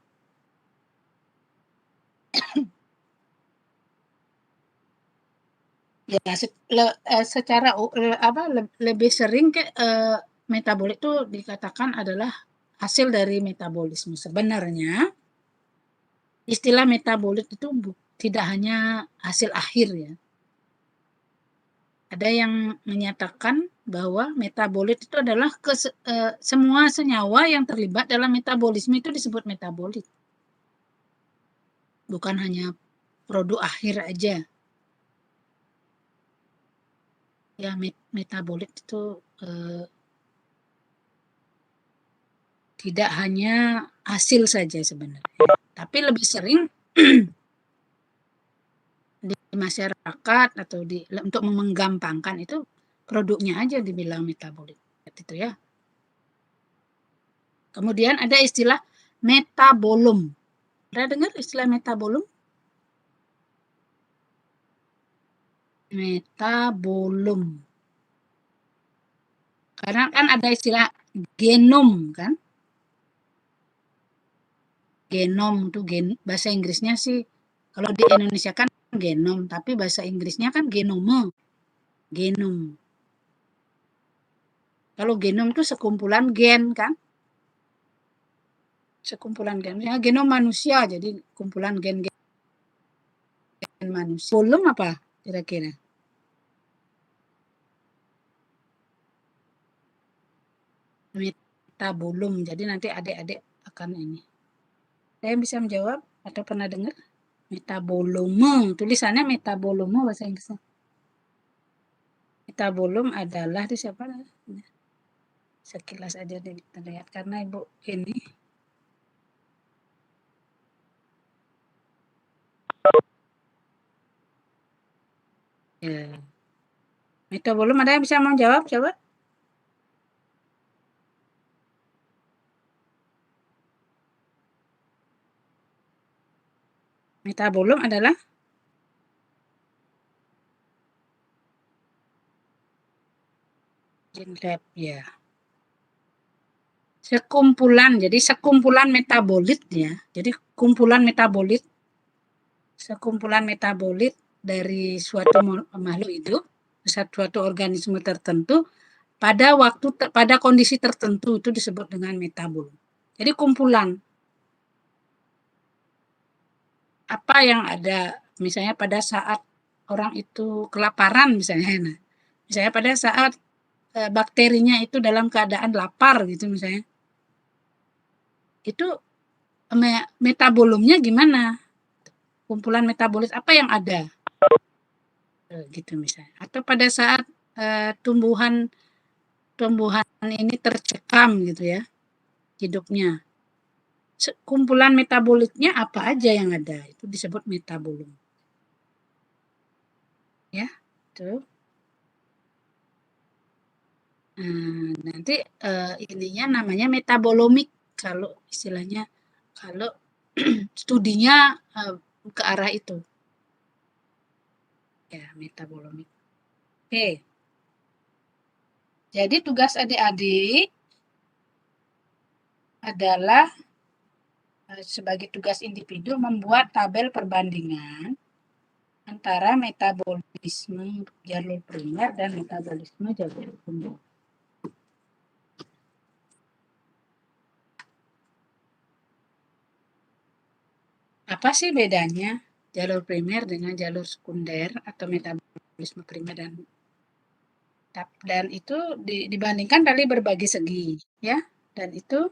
Ya, secara lebih sering metabolit itu dikatakan adalah hasil dari metabolisme. Sebenarnya istilah metabolit itu tidak hanya hasil akhir ya. Ada yang menyatakan bahwa metabolit itu adalah semua senyawa yang terlibat dalam metabolisme itu disebut metabolit. Bukan hanya produk akhir aja. Ya, metabolit itu tidak hanya hasil saja sebenarnya, tapi lebih sering di masyarakat atau untuk menggampangkan itu produknya aja dibilang metabolit itu ya. Kemudian ada istilah metabolum. Pernah dengar istilah metabolum? Metabolum. Karena kan ada istilah genom kan? Genom itu bahasa Inggrisnya sih kalau di Indonesia kan genom, tapi bahasa Inggrisnya kan genome. Genom. Kalau genom itu sekumpulan gen kan? Sekumpulan gen. Ya, genom manusia jadi kumpulan gen-gen manusia. Bolum apa kira-kira? metabolum. Jadi nanti adik-adik akan ini. Saya bisa menjawab atau pernah dengar? Metabolum, tulisannya metabolum bahasa Inggrisnya. Metabolum adalah itu siapa? Sekilas aja terlihat karena Ibu ini. Ya. Metabolum ada yang bisa menjawab? Coba. Metabolum adalah lab ya. Sekumpulan, jadi sekumpulan metabolit ya. Jadi kumpulan metabolit, sekumpulan metabolit dari suatu makhluk hidup, suatu organisme tertentu pada pada kondisi tertentu itu disebut dengan metabolum. Jadi kumpulan apa yang ada, misalnya pada saat orang itu kelaparan misalnya, misalnya pada saat bakterinya itu dalam keadaan lapar gitu misalnya, itu metabolumnya gimana? Kumpulan metabolit apa yang ada? Gitu misalnya. Atau pada saat tumbuhan ini tercekam gitu ya, hidupnya. Kumpulan metabolitnya apa aja yang ada? Itu disebut metabolum. Ya, tuh. Nanti ininya namanya metabolomik kalau istilahnya, kalau studinya ke arah itu. Ya, metabolomik. Oke. Jadi tugas adik-adik adalah sebagai tugas individu membuat tabel perbandingan antara metabolisme jalur primer dan metabolisme jalur sekunder. Apa sih bedanya jalur primer dengan jalur sekunder atau metabolisme primer dan itu dibandingkan dari berbagai segi ya, dan itu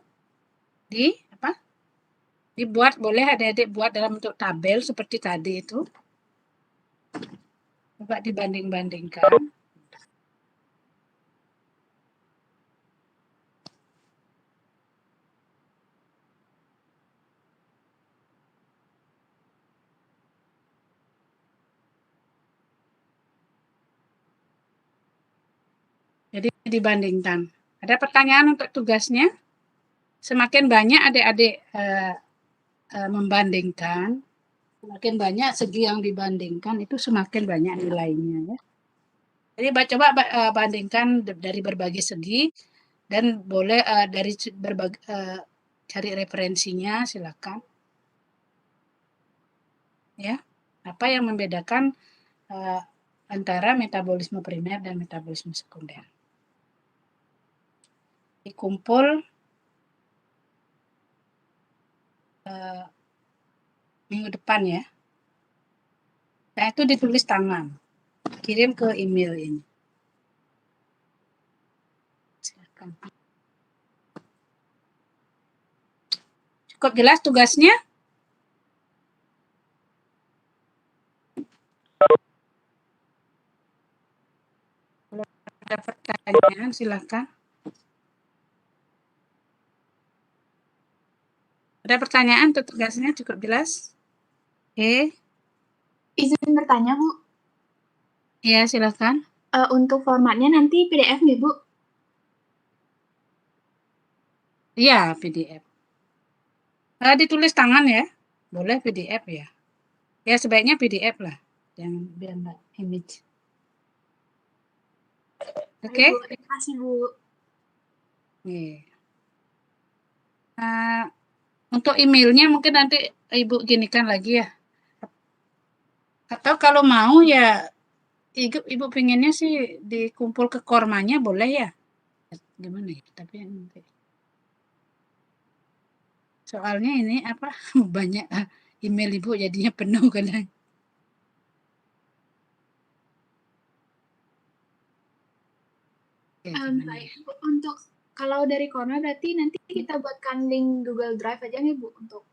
dibuat, boleh adik-adik buat dalam bentuk tabel seperti tadi itu, coba dibanding-bandingkan. Jadi dibandingkan. Ada pertanyaan untuk tugasnya? Semakin banyak adik-adik membandingkan, semakin banyak segi yang dibandingkan, itu semakin banyak nilainya ya. Jadi coba bandingkan dari berbagai segi dan boleh dari berbagai cari referensinya, silakan. Ya, apa yang membedakan antara metabolisme primer dan metabolisme sekunder? Dikumpul minggu depan ya. Nah, itu ditulis tangan. Kirim ke email ini. Silakan. Cukup jelas tugasnya? Kalau ada pertanyaan silakan. Ada pertanyaan untuk tugasnya cukup jelas? Oke. Izin bertanya, Bu. Iya, silakan. Untuk formatnya nanti PDF nih, Bu? Iya, PDF. Ditulis tangan ya. Boleh PDF ya. Ya, sebaiknya PDF lah. Jangan biar nggak image. Oke? Terima kasih, Bu. Oke. Untuk emailnya mungkin nanti Ibu ginikan lagi ya. Atau kalau mau ya Ibu pengennya sih dikumpul ke kormanya boleh ya. Gimana ya? Tapi nanti. Soalnya ini apa banyak email Ibu jadinya penuh kadang. Baik, Bu. Untuk Kalau dari Corna berarti nanti kita buatkan link Google Drive aja nih Bu untuk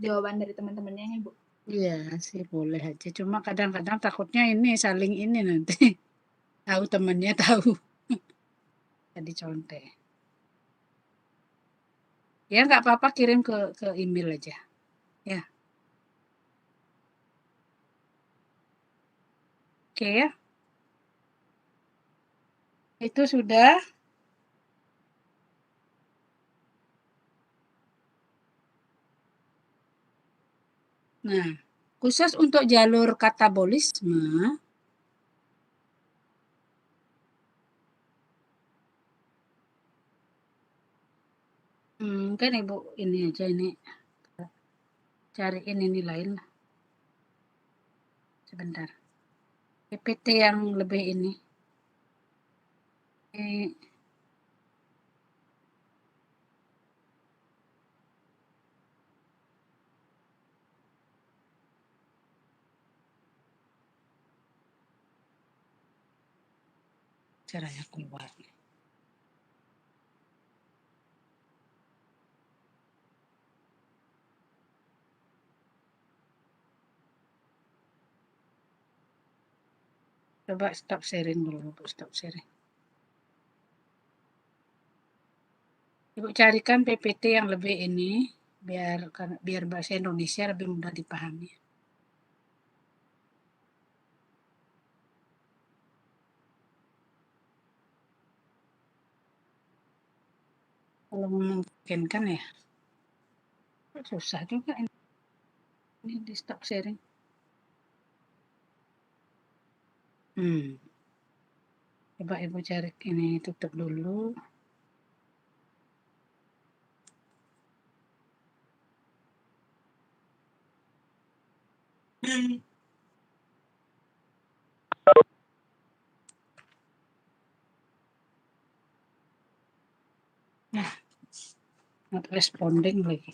jawaban dari teman-temannya nih Bu. Iya sih boleh aja. Cuma kadang-kadang takutnya ini saling ini nanti. Tahu temannya tahu. Jadi contek. Ya nggak apa-apa kirim ke email aja. Ya. Oke ya. Itu sudah. Nah, khusus untuk jalur katabolisme, mungkin Ibu ini aja ini cariin ini lain lah. Sebentar. PPT yang lebih ini. Caranya keluar. Coba stop sharing dulu, stop sharing. Ibu carikan PPT yang lebih ini, biar bahasa Indonesia lebih mudah dipahami. Kalau memungkinkan ya. Susah juga ini di stop sharing. Coba Ibu cari ini, tutup dulu. Nah, not responding lagi.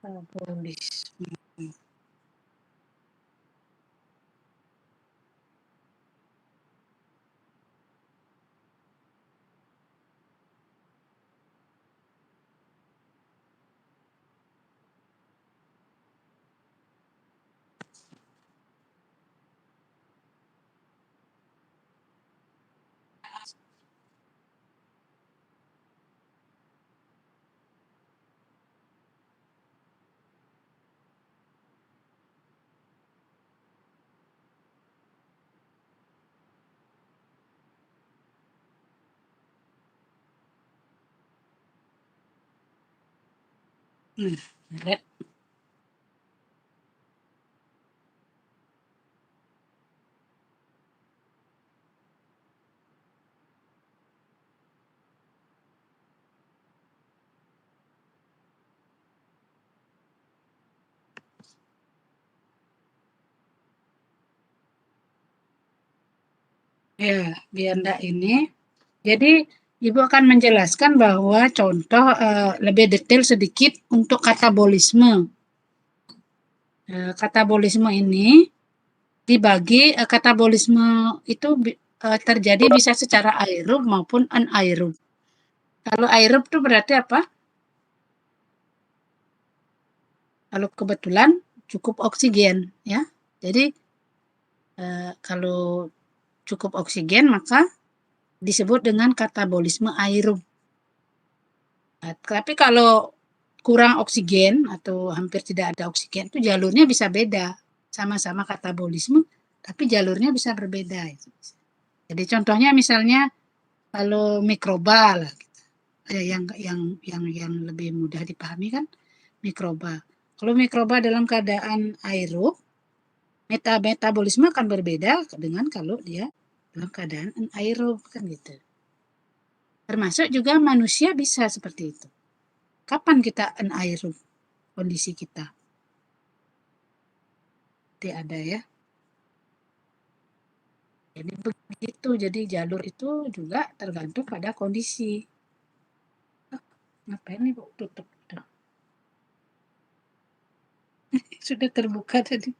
Katabolisme. Lihat. Ya, biar enggak ini. Jadi Ibu akan menjelaskan bahwa contoh lebih detail sedikit untuk katabolisme. Katabolisme ini dibagi, katabolisme itu terjadi bisa secara aerob maupun anaerob. Kalau aerob itu berarti apa? Kalau kebetulan cukup oksigen, ya. Jadi kalau cukup oksigen maka disebut dengan katabolisme aerob. Nah, tapi kalau kurang oksigen atau hampir tidak ada oksigen itu jalurnya bisa beda. sama-sama katabolisme, tapi jalurnya bisa berbeda. Jadi contohnya misalnya kalau mikroba lah, yang lebih mudah dipahami kan mikroba. Kalau mikroba dalam keadaan aerob, metabolisme akan berbeda dengan kalau dia dalam keadaan anaerob kan gitu. Termasuk juga manusia bisa seperti itu. Kapan kita anaerob kondisi kita? Tidak ada ya. Jadi begitu. Jadi jalur itu juga tergantung pada kondisi. Ngapain nih Bu tutup? Sudah terbuka tadi.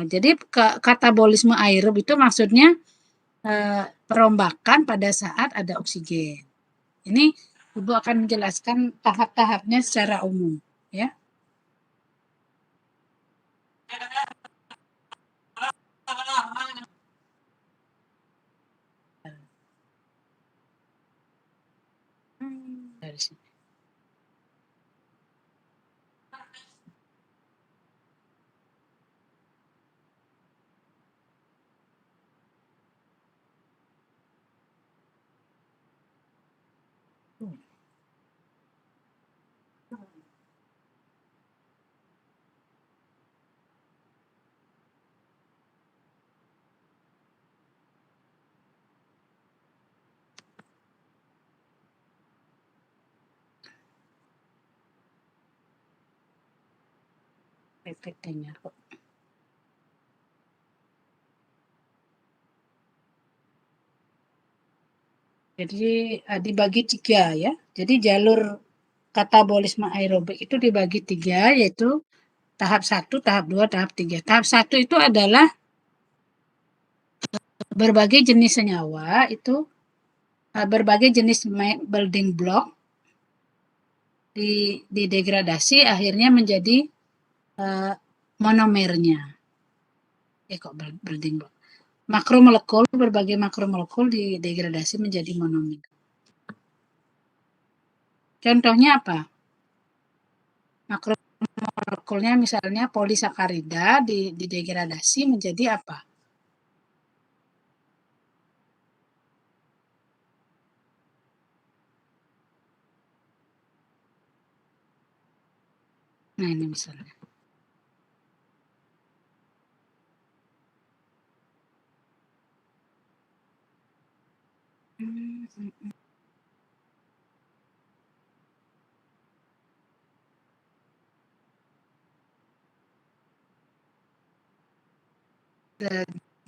Jadi katabolisme aerob itu maksudnya perombakan pada saat ada oksigen. Ini Ibu akan menjelaskan tahap-tahapnya secara umum, ya. Dari sini. PPT-nya kok. Jadi dibagi 3 ya. Jadi jalur katabolisme aerobik itu dibagi 3, yaitu tahap 1, tahap 2, tahap 3. Tahap 1 itu adalah berbagai jenis senyawa, itu berbagai jenis building block didegradasi akhirnya menjadi monomernya. Kok building block. Makromolekul, berbagai makromolekul didegradasi menjadi monomer. Contohnya apa? Makromolekulnya misalnya polisakarida didegradasi menjadi apa? Nah, ini misalnya.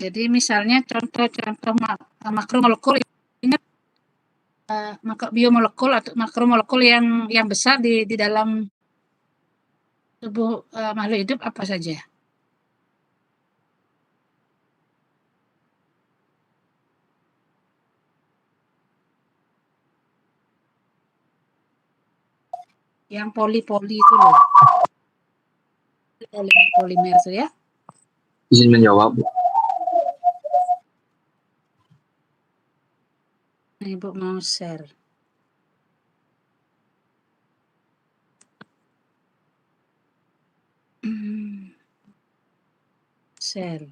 Jadi misalnya contoh-contoh makromolekul, ingat biomolekul atau makromolekul yang besar di dalam tubuh makhluk hidup apa saja? Yang poli-poli itu loh. Polimer itu ya. Izin menjawab. Ibu mau share. Share.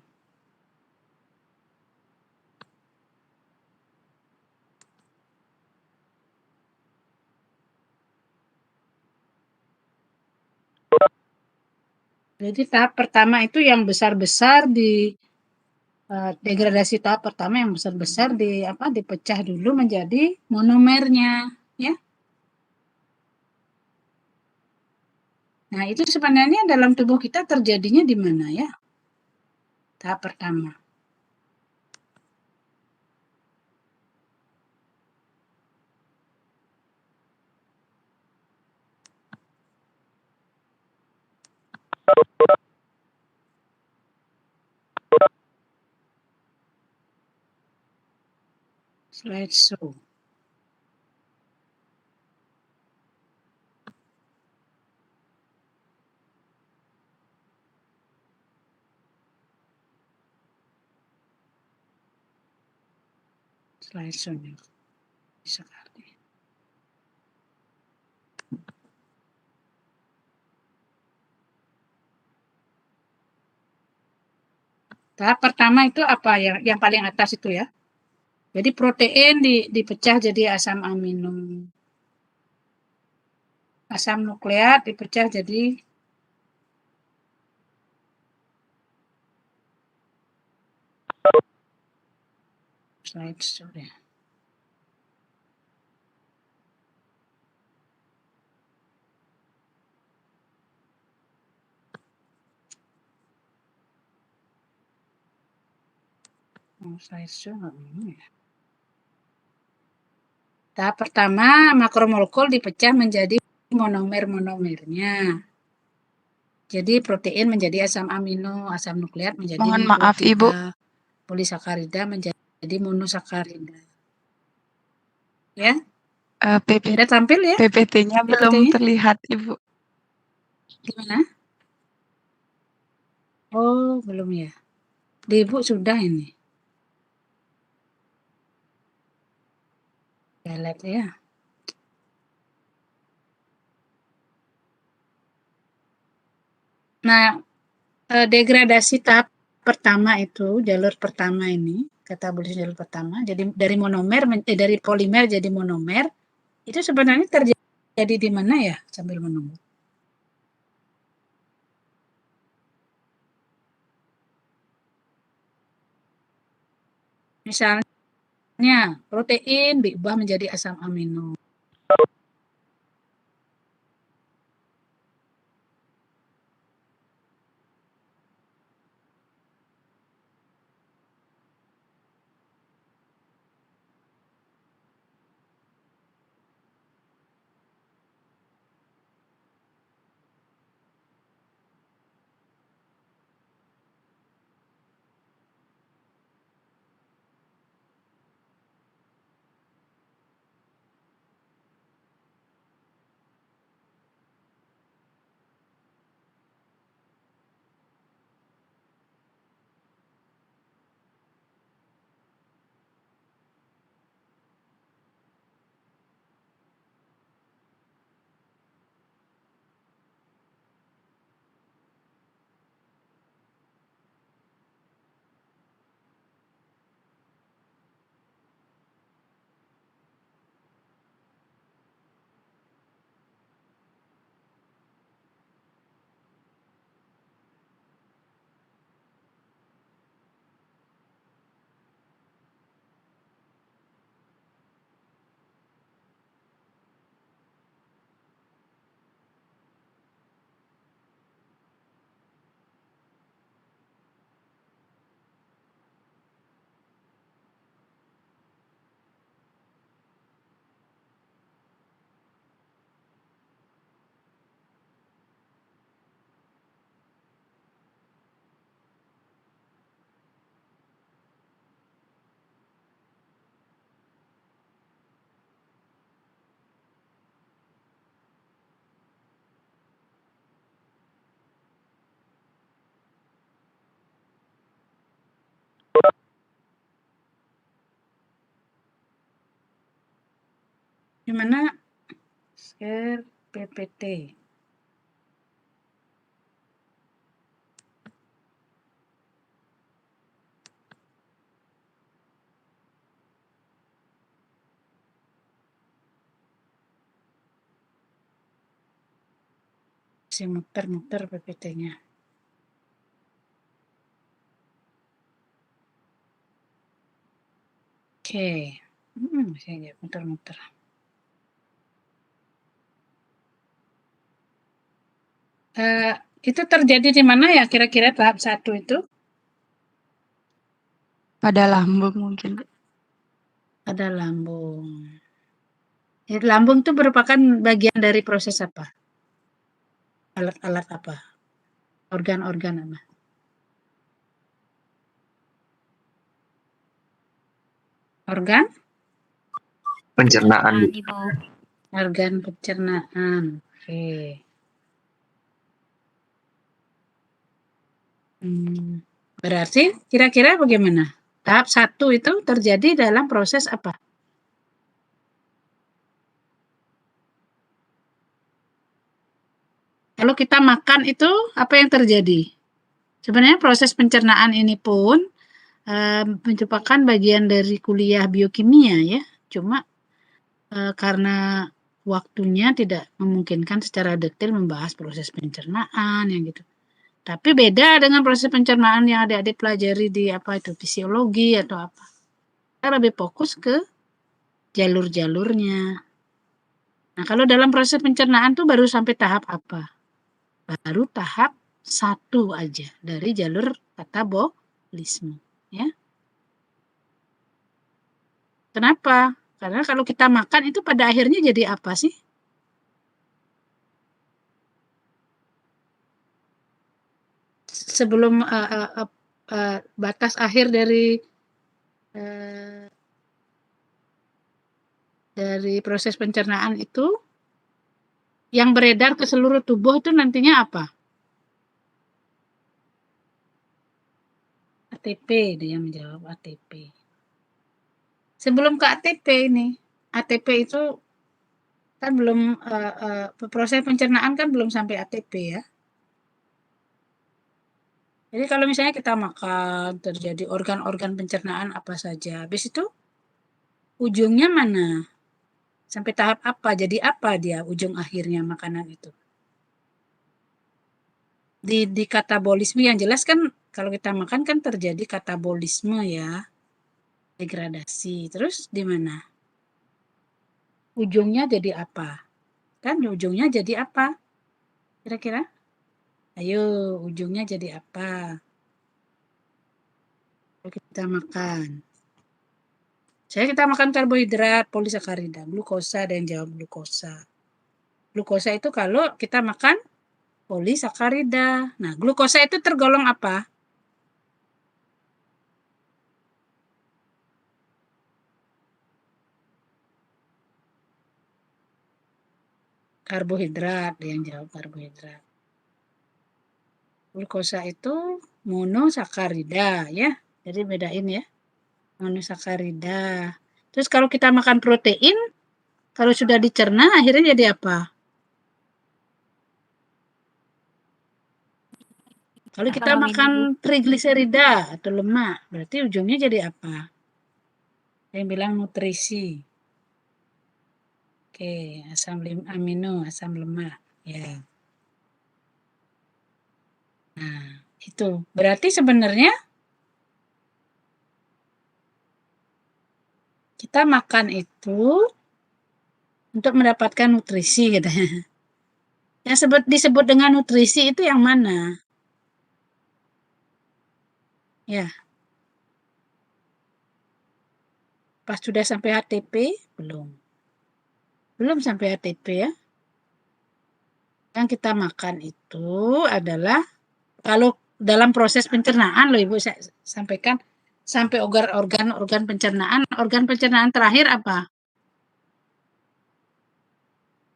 Jadi tahap pertama itu yang besar-besar di degradasi tahap pertama yang besar-besar dipecah dulu menjadi monomernya, ya. Nah, itu sebenarnya dalam tubuh kita terjadinya di mana ya? Tahap pertama. Slideshow. Slideshow-nya. Sekali. Tahap pertama itu apa yang paling atas itu ya. Jadi protein dipecah jadi asam amino. Asam nukleat dipecah jadi slide sorry. Tahap pertama makromolekul dipecah menjadi monomer-monomernya. Jadi protein menjadi asam amino, asam nukleat menjadi Mohon maaf, Ibu. nukleotida, polisakarida menjadi monosakarida. Ya, udah tampil ya? PPT-nya belum PPT-nya? terlihat, Ibu. Gimana? Oh, belum ya. Di Ibu sudah ini. Ya, lihat ya. Nah, degradasi tahap pertama itu, jalur pertama ini, katabolisme jalur pertama, jadi dari monomer, dari polimer jadi monomer, itu sebenarnya terjadi di mana ya? Sambil menunggu. Misalnya, protein diubah menjadi asam amino. Gimana? Share PPT. Masih muter-muter PPT-nya. Oke. Masih muter-muter. Itu terjadi di mana ya kira-kira tahap 1 itu? Pada lambung mungkin. Pada lambung. Lambung itu merupakan bagian dari proses apa? Alat-alat apa? Organ-organ apa? Organ? Pencernaan. Ibu. Organ pencernaan. Oke. Berarti kira-kira bagaimana? Tahap 1 itu terjadi dalam proses apa? Kalau kita makan itu apa yang terjadi? Sebenarnya proses pencernaan ini pun merupakan bagian dari kuliah biokimia ya. Cuma karena waktunya tidak memungkinkan secara detail membahas proses pencernaan yang gitu. Tapi beda dengan proses pencernaan yang adik-adik pelajari di apa itu fisiologi atau apa. Kita lebih fokus ke jalur-jalurnya. Nah, kalau dalam proses pencernaan tuh baru sampai tahap apa? Baru tahap 1 aja dari jalur katabolisme, ya. Kenapa? Karena kalau kita makan itu pada akhirnya jadi apa sih? Sebelum batas akhir dari proses pencernaan itu yang beredar ke seluruh tubuh itu nantinya apa? ATP, dia menjawab ATP. Sebelum ke ATP ini, ATP itu kan belum proses pencernaan kan belum sampai ATP ya. Jadi kalau misalnya kita makan, terjadi organ-organ pencernaan apa saja, habis itu ujungnya mana? Sampai tahap apa? Jadi apa dia ujung akhirnya makanan itu? Di katabolisme yang jelas kan kalau kita makan kan terjadi katabolisme ya, degradasi. Terus di mana? Ujungnya jadi apa? Kan ujungnya jadi apa? Kira-kira? Ayo, ujungnya jadi apa? Kalau kita makan. Saya kita makan karbohidrat, polisakarida, glukosa, ada yang jawab glukosa. Glukosa itu kalau kita makan polisakarida. Nah, glukosa itu tergolong apa? Karbohidrat, ada yang jawab karbohidrat. Glukosa itu monosakarida ya. Jadi bedain ya. Monosakarida. Terus kalau kita makan protein, kalau sudah dicerna akhirnya jadi apa? Kalau kita makan trigliserida atau lemak, berarti ujungnya jadi apa? Yang bilang nutrisi. Oke, asam amino, asam lemak. Ya. Nah, itu. Berarti sebenarnya kita makan itu untuk mendapatkan nutrisi gitu. Yang disebut dengan nutrisi itu yang mana? Ya. Pas sudah sampai ATP? Belum. Belum sampai ATP ya. Yang kita makan itu adalah kalau dalam proses pencernaan loh Ibu saya sampaikan sampai organ pencernaan terakhir apa?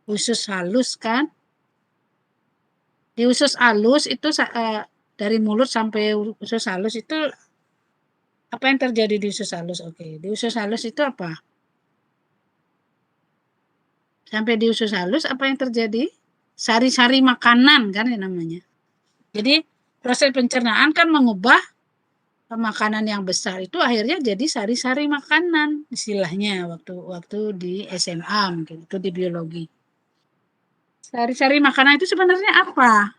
Usus halus kan? Di usus halus itu dari mulut sampai usus halus itu apa yang terjadi di usus halus? Oke, di usus halus itu apa? Sampai di usus halus apa yang terjadi? Sari-sari makanan kan ya namanya. Jadi proses pencernaan kan mengubah makanan yang besar itu akhirnya jadi sari-sari makanan istilahnya waktu di SMA mungkin itu di biologi. Sari-sari makanan itu sebenarnya apa?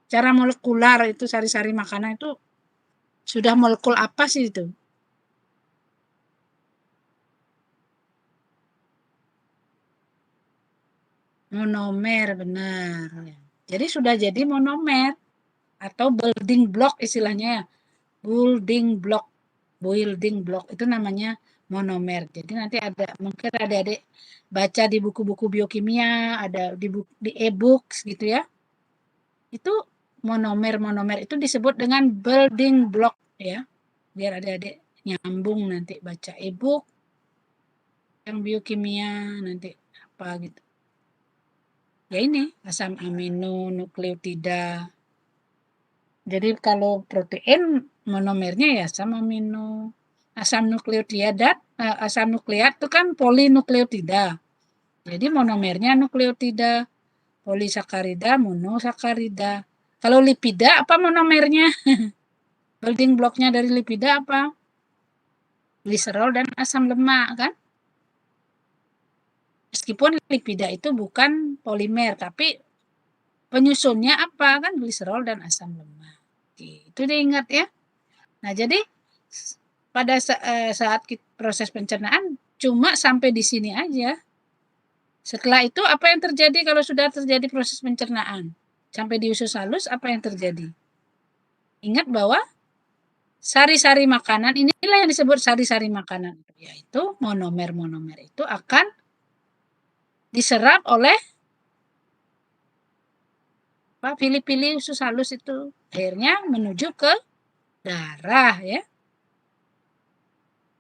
Cara molekular itu sari-sari makanan itu sudah molekul apa sih itu? Monomer, benar. Jadi sudah jadi monomer atau building block istilahnya. Building block itu namanya monomer. Jadi nanti ada mungkin adik-adik baca di buku-buku biokimia, ada di e-book gitu ya. Itu monomer itu disebut dengan building block ya. Biar adik-adik nyambung nanti baca e-book yang biokimia nanti apa gitu. Ya ini asam amino nukleotida. Jadi kalau protein monomernya ya asam amino. Asam nukleotida, asam nukleat itu kan polinukleotida. Jadi monomernya nukleotida, polisakarida, monosakarida. Kalau lipida apa monomernya? Building blocknya dari lipida apa? Gliserol dan asam lemak kan? Meskipun lipida itu bukan polimer, tapi penyusunnya apa kan? Gliserol dan asam lemak. Itu diingat ya. Nah, jadi pada saat proses pencernaan cuma sampai di sini aja. Setelah itu apa yang terjadi kalau sudah terjadi proses pencernaan? Sampai di usus halus apa yang terjadi? Ingat bahwa sari-sari makanan inilah yang disebut sari-sari makanan, yaitu monomer-monomer itu akan diserap oleh pilih-pilih usus halus itu, akhirnya menuju ke darah ya.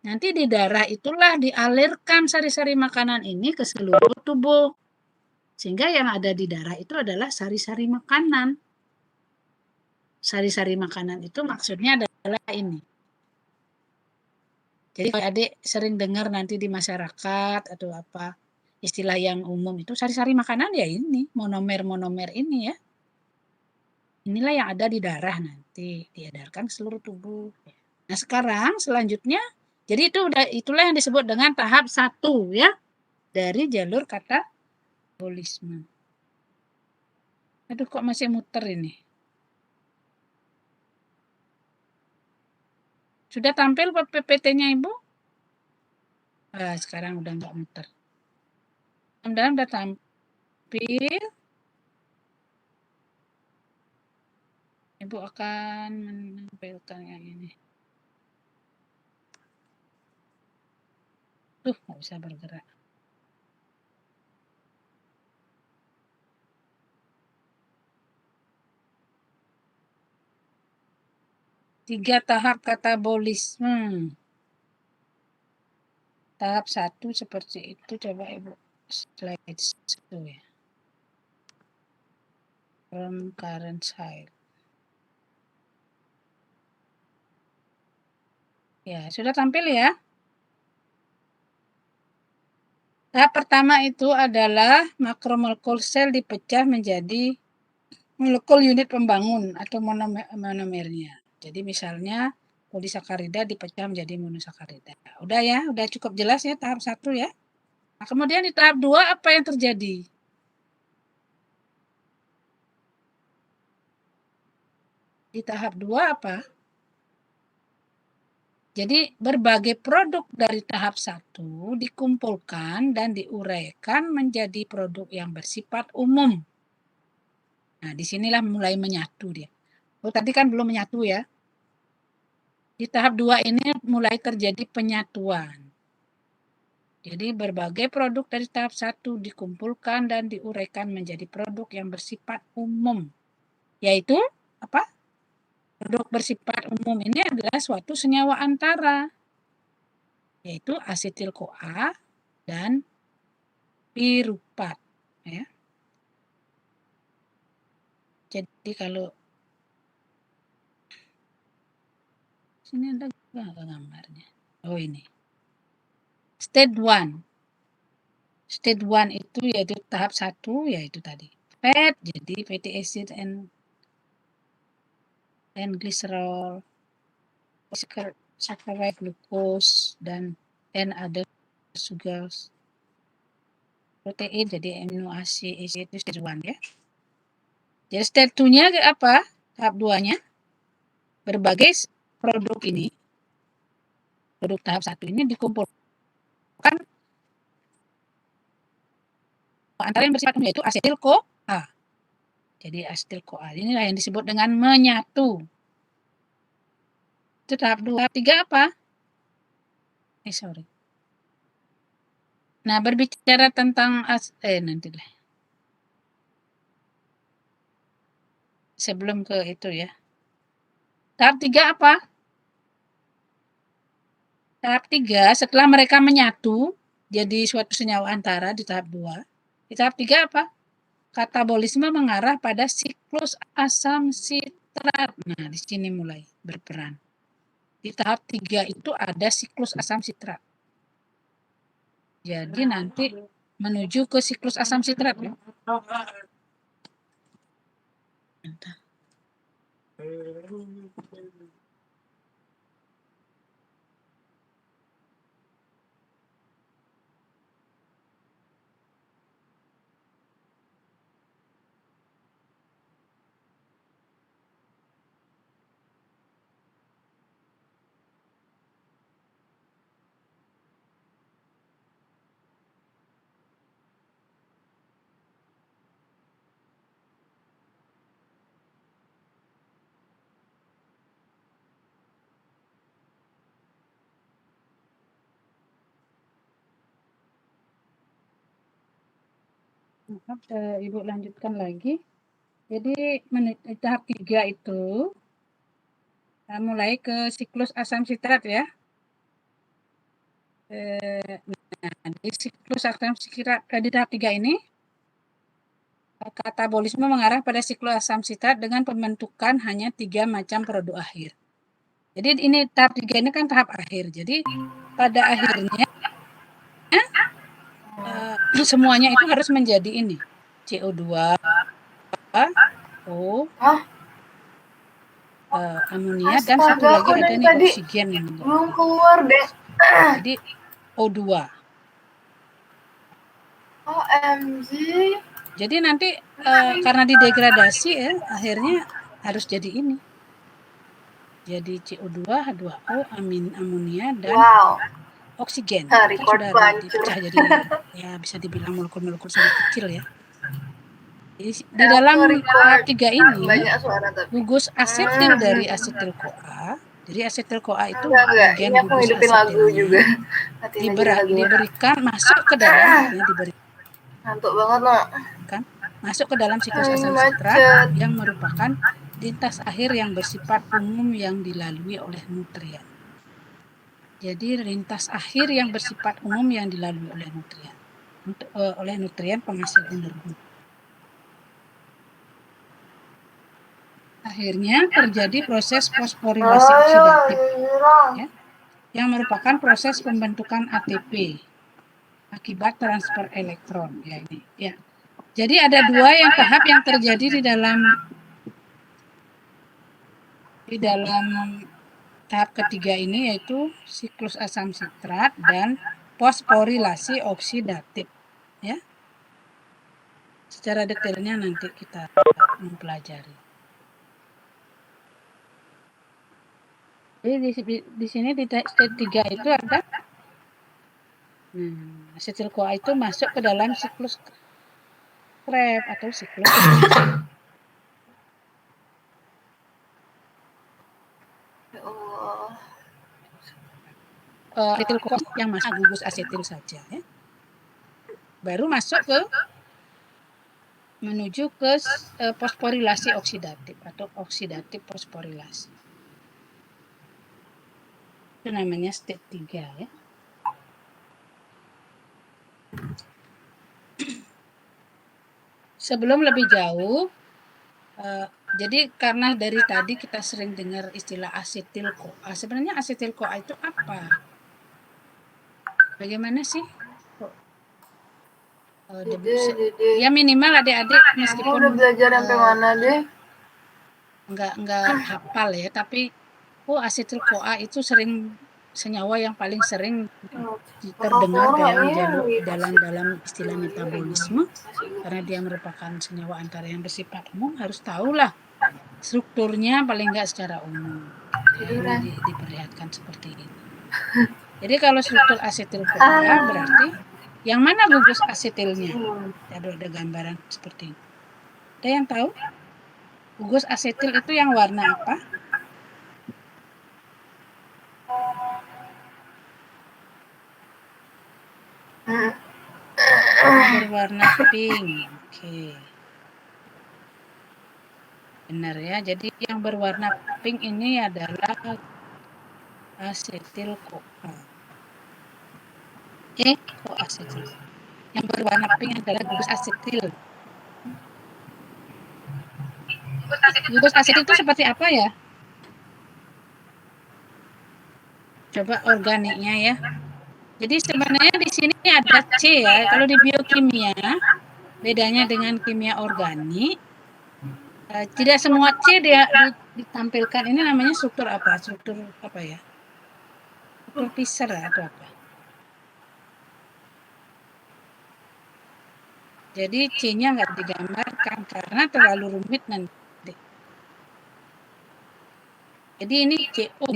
Nanti di darah itulah dialirkan sari-sari makanan ini ke seluruh tubuh. Sehingga yang ada di darah itu adalah sari-sari makanan. Sari-sari makanan itu maksudnya adalah ini. Jadi kalau adik sering dengar nanti di masyarakat atau apa, istilah yang umum itu sari-sari makanan ya ini, monomer-monomer ini ya. Inilah yang ada di darah nanti, diedarkan ke seluruh tubuh. Nah sekarang selanjutnya, jadi itulah yang disebut dengan tahap 1 ya, dari jalur katabolisme. Aduh kok masih muter ini. Sudah tampil PPT-nya Ibu? Sekarang udah nggak muter. Mudah-mudahan udah tampil. Ibu akan menampilkan yang ini. Nggak bisa bergerak. Tiga tahap katabolisme. Tahap 1 seperti itu. Coba Ibu slide 1 ya. From current site. Ya, sudah tampil ya. Tahap pertama itu adalah makromolekul sel dipecah menjadi molekul unit pembangun atau monomernya. Jadi misalnya polisakarida dipecah menjadi monosakarida. Udah ya, udah cukup jelas ya tahap 1 ya. Nah, kemudian di tahap 2 apa yang terjadi? Di tahap 2 apa? Jadi berbagai produk dari tahap 1 dikumpulkan dan diuraikan menjadi produk yang bersifat umum. Nah, disinilah mulai menyatu dia. Tadi kan belum menyatu ya. Di tahap 2 ini mulai terjadi penyatuan. Jadi berbagai produk dari tahap 1 dikumpulkan dan diuraikan menjadi produk yang bersifat umum. Yaitu apa? Produk bersifat umum ini adalah suatu senyawa antara, yaitu asetil-CoA dan pirupat. Ya. Jadi kalau sini ada nggak gambarnya? Oh ini. Stage 1. Stage 1 itu yaitu tahap 1 yaitu tadi. Fat jadi fatty acid and glycerol, saccharide, glucose dan other sugars. Protein jadi amino acid itu stage 1 ya. Jadi stage 2-nya apa? Tahap 2-nya berbagai produk ini, produk tahap 1 ini dikumpulkan antara yang bersifat umum yaitu asetil-CoA. Jadi asetil-CoA inilah yang disebut dengan menyatu. Itu tahap 2. Tahap 3 apa? Sorry. Nah, berbicara tentang nantilah. Sebelum ke itu ya. Tahap 3 apa? Tahap 3 setelah mereka menyatu jadi suatu senyawa antara di tahap 2. Di tahap 3 apa? Katabolisme mengarah pada siklus asam sitrat. Nah, di sini mulai berperan. Di tahap 3 itu ada siklus asam sitrat. Jadi nanti menuju ke siklus asam sitrat ya. Maaf, Ibu lanjutkan lagi. Jadi tahap 3 itu mulai ke siklus asam sitrat ya. Nah, di siklus asam sitrat di tahap 3 ini katabolisme mengarah pada siklus asam sitrat dengan pembentukan hanya 3 macam produk akhir. Jadi ini tahap 3 ini kan tahap akhir. Jadi pada akhirnya semuanya itu harus menjadi ini CO2, O, amonia, dan satu lagi ada nih oksigen yang belum keluar deh. Jadi O2. OMG. Jadi nanti karena didegradasi ya, akhirnya harus jadi ini. Jadi CO2, H2O, amonia, dan oksigen. Kan sudah dipecah jadi ya bisa dibilang molekul-molekul sangat kecil ya. Di dalam tahap 3 ini gugus asetil dari asetil-CoA. Jadi asetil-CoA itu bagian gugus asetilnya diberikan masuk ke dalam ngantuk banget loh. Kan masuk ke dalam siklus asam sitrat yang merupakan lintas akhir yang bersifat umum yang dilalui oleh nutrien. Jadi lintas akhir yang bersifat umum yang dilalui oleh nutrien penghasil energi. Akhirnya terjadi proses fosforilasi oksidatif ya, yang merupakan proses pembentukan ATP akibat transfer elektron ya ini ya. Jadi ada 2 tahap yang terjadi di dalam tahap ketiga ini, yaitu siklus asam sitrat dan fosforilasi oksidatif ya. Secara detailnya nanti kita mempelajari. Jadi di sini di stage 3 itu ada asetil-CoA itu masuk ke dalam siklus Krebs atau siklus asetil-CoA yang masuk gugus asetil saja ya. Baru masuk menuju ke fosforilasi oksidatif atau oksidatif fosforilasi. Itu namanya step 3 ya. Sebelum lebih jauh, jadi karena dari tadi kita sering dengar istilah asetil-CoA. Sebenarnya asetil-CoA itu apa? Bagaimana sih? Ya minimal adik-adik meskipun udah belajar sampai mana deh? Enggak hafal ya, tapi asetil-CoA itu senyawa yang paling sering terdengar dalam istilah metabolisme, karena dia merupakan senyawa antara yang bersifat umum. Harus tahulah strukturnya paling enggak secara umum. Jadi diperlihatkan seperti ini. Jadi kalau struktur asetil-CoA berarti yang mana gugus asetilnya? Ada gambaran seperti ini. Ada yang tahu? Gugus asetil itu yang warna apa? Berwarna pink. Oke. Benar ya. Jadi yang berwarna pink ini adalah asetil-CoA. Koasetil. Yang berwarna pink adalah gugus asetil. Gugus asetil itu seperti apa ya? Coba organiknya ya. Jadi sebenarnya di sini ada C ya. Kalau di biokimia, bedanya dengan kimia organik, tidak semua C dia ditampilkan ini namanya struktur apa? Struktur apa ya? Struktur Fisher atau apa? Jadi C-nya nggak digambarkan karena terlalu rumit nanti. Jadi ini CO,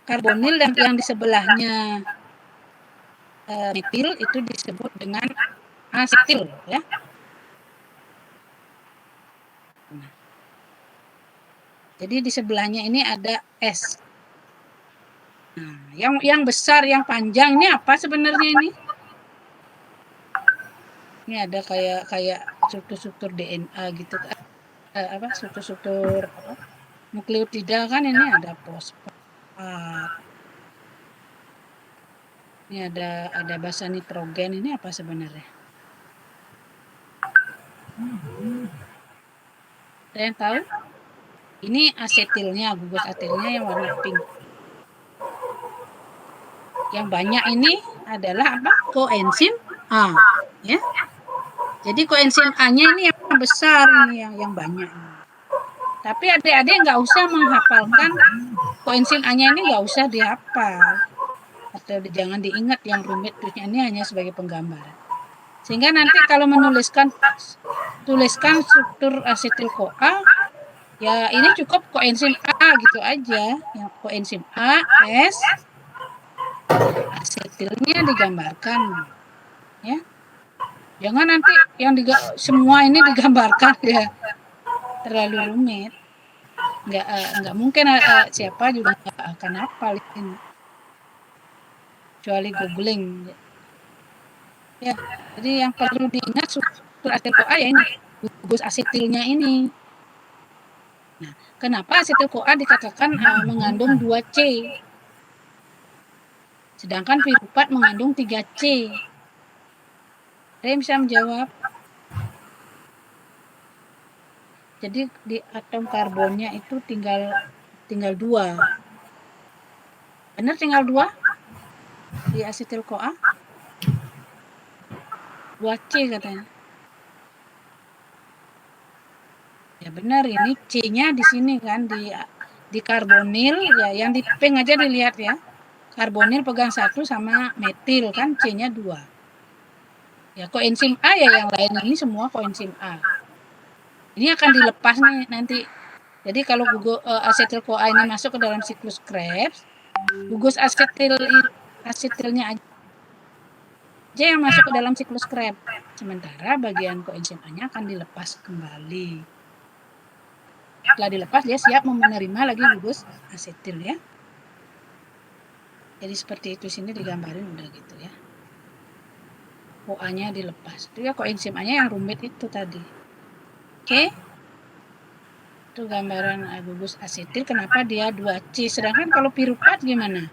karbonil dan yang di sebelahnya metil itu disebut dengan asetil ya. Nah, jadi di sebelahnya ini ada S. Nah, yang besar, yang panjang ini apa sebenarnya ini? Ini ada kayak struktur-struktur DNA gitu, struktur-struktur nukleotida kan ini ada fosfat. Ini ada basa nitrogen, ini apa sebenarnya? Ada yang tahu? Ini asetilnya, gugus asetilnya yang warna pink. Yang banyak ini adalah apa? Koenzim A, ya. Jadi koenzim A-nya ini yang besar, ini yang banyak. Tapi adik-adik nggak usah menghafalkan koenzim A-nya ini, nggak usah dihafal atau jangan diingat yang rumit, ini hanya sebagai penggambaran. Sehingga nanti kalau tuliskan struktur asetil-CoA, ya ini cukup koenzim A gitu aja, yang koenzim A, S, asetilnya digambarkan, ya. Jangan nanti yang semua ini digambarkan ya, terlalu rumit. Nggak mungkin siapa juga nggak akan hafal ini, kecuali googling. Ya, jadi yang perlu diingat struktur asetil-CoA ya ini, gugus asetilnya ini. Nah, kenapa asetil-CoA dikatakan mengandung 2C? Sedangkan piruvat mengandung 3C. Ada yang bisa menjawab? Jadi di atom karbonnya itu tinggal 2. Benar tinggal 2? Di asetil-CoA? 2C katanya. Ya benar, ini C-nya di sini kan, di karbonil ya, yang di pink aja dilihat ya. Karbonil pegang 1 sama metil kan, C-nya 2. Ya koenzim A ya, yang lain ini semua koenzim A. Ini akan dilepas nih nanti. Jadi kalau asetil-CoA ini masuk ke dalam siklus Krebs, gugus asetilnya aja yang masuk ke dalam siklus Krebs. Sementara bagian koenzim A-nya akan dilepas kembali. Setelah dilepas dia siap menerima lagi gugus asetil ya. Jadi seperti itu, sini digambarin udah gitu ya. CoA-nya dilepas. Itu ya koenzim A-nya yang rumit itu tadi. Oke. Itu gambaran gugus asetil, kenapa dia 2C. Sedangkan kalau piruvat gimana?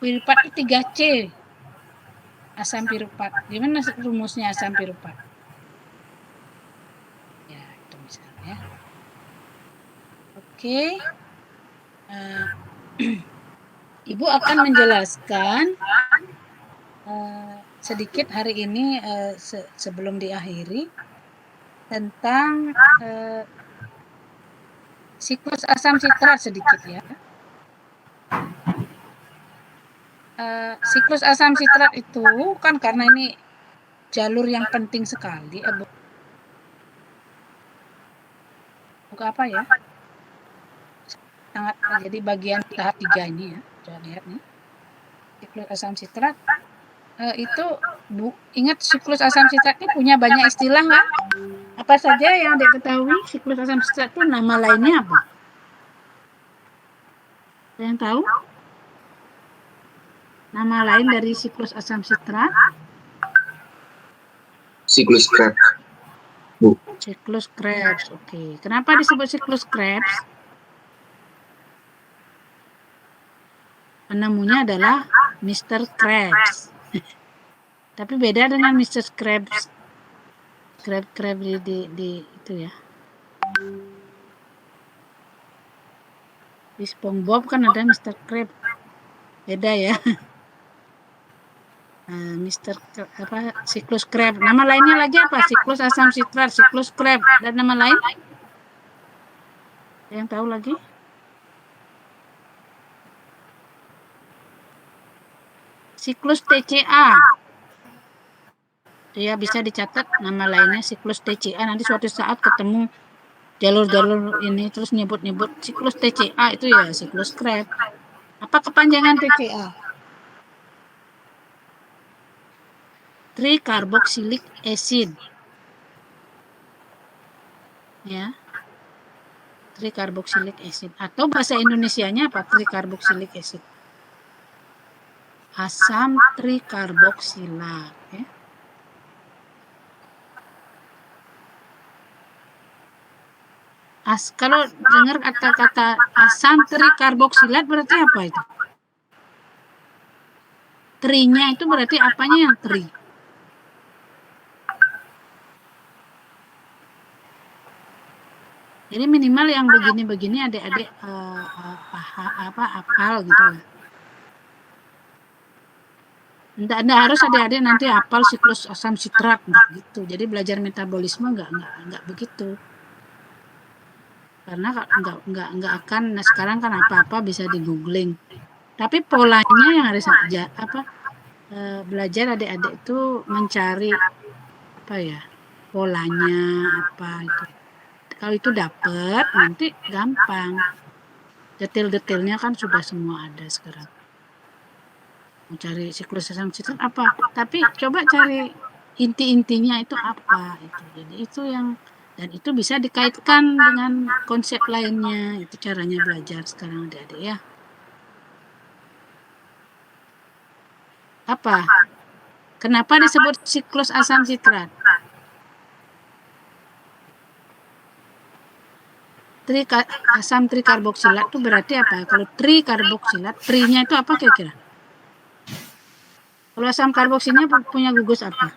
Piruvat itu 3C. Asam piruvat. Gimana rumusnya asam piruvat? Ya, itu misalnya. Oke. Ibu akan menjelaskan sedikit hari ini sebelum diakhiri tentang siklus asam sitrat sedikit ya. Siklus asam sitrat itu kan karena ini jalur yang penting sekali. Buka apa ya? Sangat jadi bagian tahap 3 ini ya. Coba lihat nih. Siklus asam sitrat itu ingat siklus asam sitrat ini punya banyak istilah kan? Apa saja yang diketahui siklus asam sitrat itu nama lainnya apa? Ada yang tahu? Nama lain dari siklus asam sitrat? Siklus Krebs. Bu. Siklus Krebs. Oke. Kenapa disebut siklus Krebs? Penemunya adalah Mr. Krebs. Tapi beda dengan Mr. Krebs. Krebs di itu ya. Di SpongeBob kan ada Mr. Krabs. Beda ya. siklus Krebs. Nama lainnya lagi apa? Siklus asam sitrat, siklus Krebs, dan nama lain? Yang tahu lagi? Siklus TCA. Ya, bisa dicatat nama lainnya siklus TCA. Nanti suatu saat ketemu jalur-jalur ini terus nyebut-nyebut siklus TCA itu ya siklus Krebs. Apa kepanjangan TCA? Tricarboxylic acid. Ya. Tricarboxylic acid, atau bahasa Indonesianya apa? Tricarboxylic acid. Asam trikarboksilat, ya. Kalau dengar kata-kata asam trikarboksilat berarti apa itu? Trinya itu berarti apanya yang tri? Jadi minimal yang begini-begini adik-adik hafal gitu lah. Enggak harus adik-adik nanti hafal siklus asam sitrat gitu. Jadi belajar metabolisme enggak begitu. Karena enggak akan sekarang kan apa-apa bisa di googling. Tapi polanya yang harus belajar adik-adik itu mencari polanya apa itu. Kalau itu dapat nanti gampang. Detail-detailnya kan sudah semua ada sekarang. Mau cari siklus asam sitrat apa? Tapi coba cari inti-intinya itu apa itu. Jadi itu yang, dan itu bisa dikaitkan dengan konsep lainnya. Itu caranya belajar sekarang adik-adik ya. Apa? Kenapa disebut siklus asam sitrat? Asam trikarboksilat itu berarti apa? Kalau trikarboksilat, trinya itu apa kira-kira? Kalau asam karboksilnya punya gugus apa?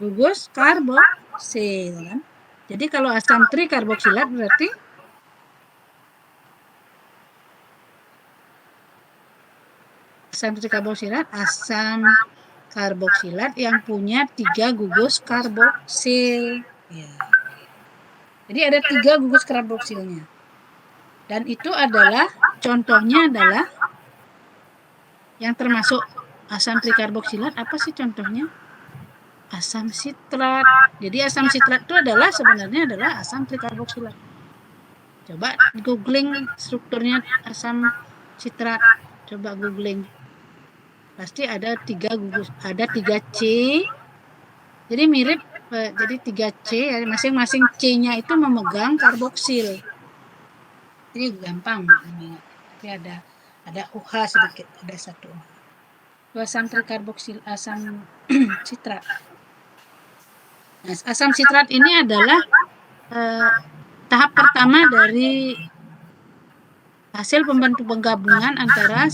Gugus karboksil kan? Jadi kalau asam trikarboksilat berarti asam trikarboksilat, asam karboksilat yang punya 3 gugus karboksil. Ya. Jadi ada 3 gugus karboksilnya. Dan itu adalah, contohnya adalah yang termasuk asam trikarboksilat, apa sih contohnya? Asam sitrat. Jadi asam sitrat itu sebenarnya adalah asam trikarboksilat. Coba googling strukturnya asam sitrat. Coba googling. Pasti ada 3 gugus, ada 3C. Jadi mirip. Jadi 3C, masing-masing C-nya itu memegang karboksil. Ini gampang. Tapi ada UH sedikit, ada 1 UH. Asam trikarboksil, asam sitrat. Nah, asam sitrat ini adalah tahap pertama dari hasil pembentuk penggabungan antara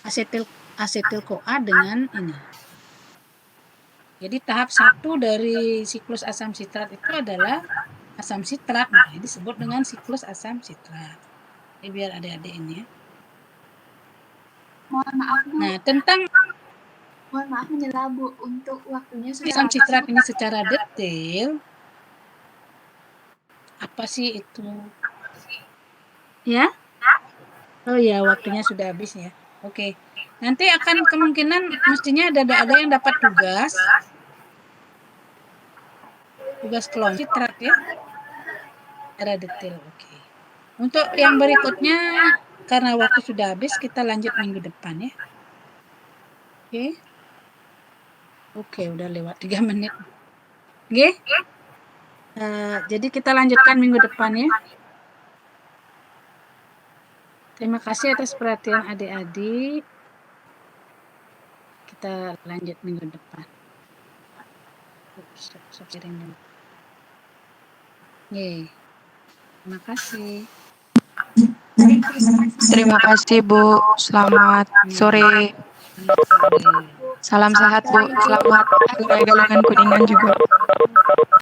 asetil-CoA dengan ini. Jadi tahap 1 dari siklus asam sitrat itu adalah asam sitrat. Nah, ini disebut dengan siklus asam sitrat. Ini biar adik-adik ini ya. Mohon maaf, Bu. Nah, Mohon maaf menyela, Bu, untuk waktunya sudah asam sitrat ini secara detail. Apa sih itu? Ya? Oh ya, waktunya sudah habis ya. Oke. Nanti akan kemungkinan mestinya ada yang dapat tugas kelompok sitrat ya. Secara detail. Oke. Untuk yang berikutnya karena waktu sudah habis kita lanjut minggu depan ya. Oke. Oke, udah lewat 3 menit. Oke. Jadi kita lanjutkan minggu depan ya. Terima kasih atas perhatian adik-adik. Kita lanjut minggu depan. Terima kasih. Terima kasih Bu. Selamat sore. Salam sehat Bu. Selamat hari raya Galungan Kuningan juga.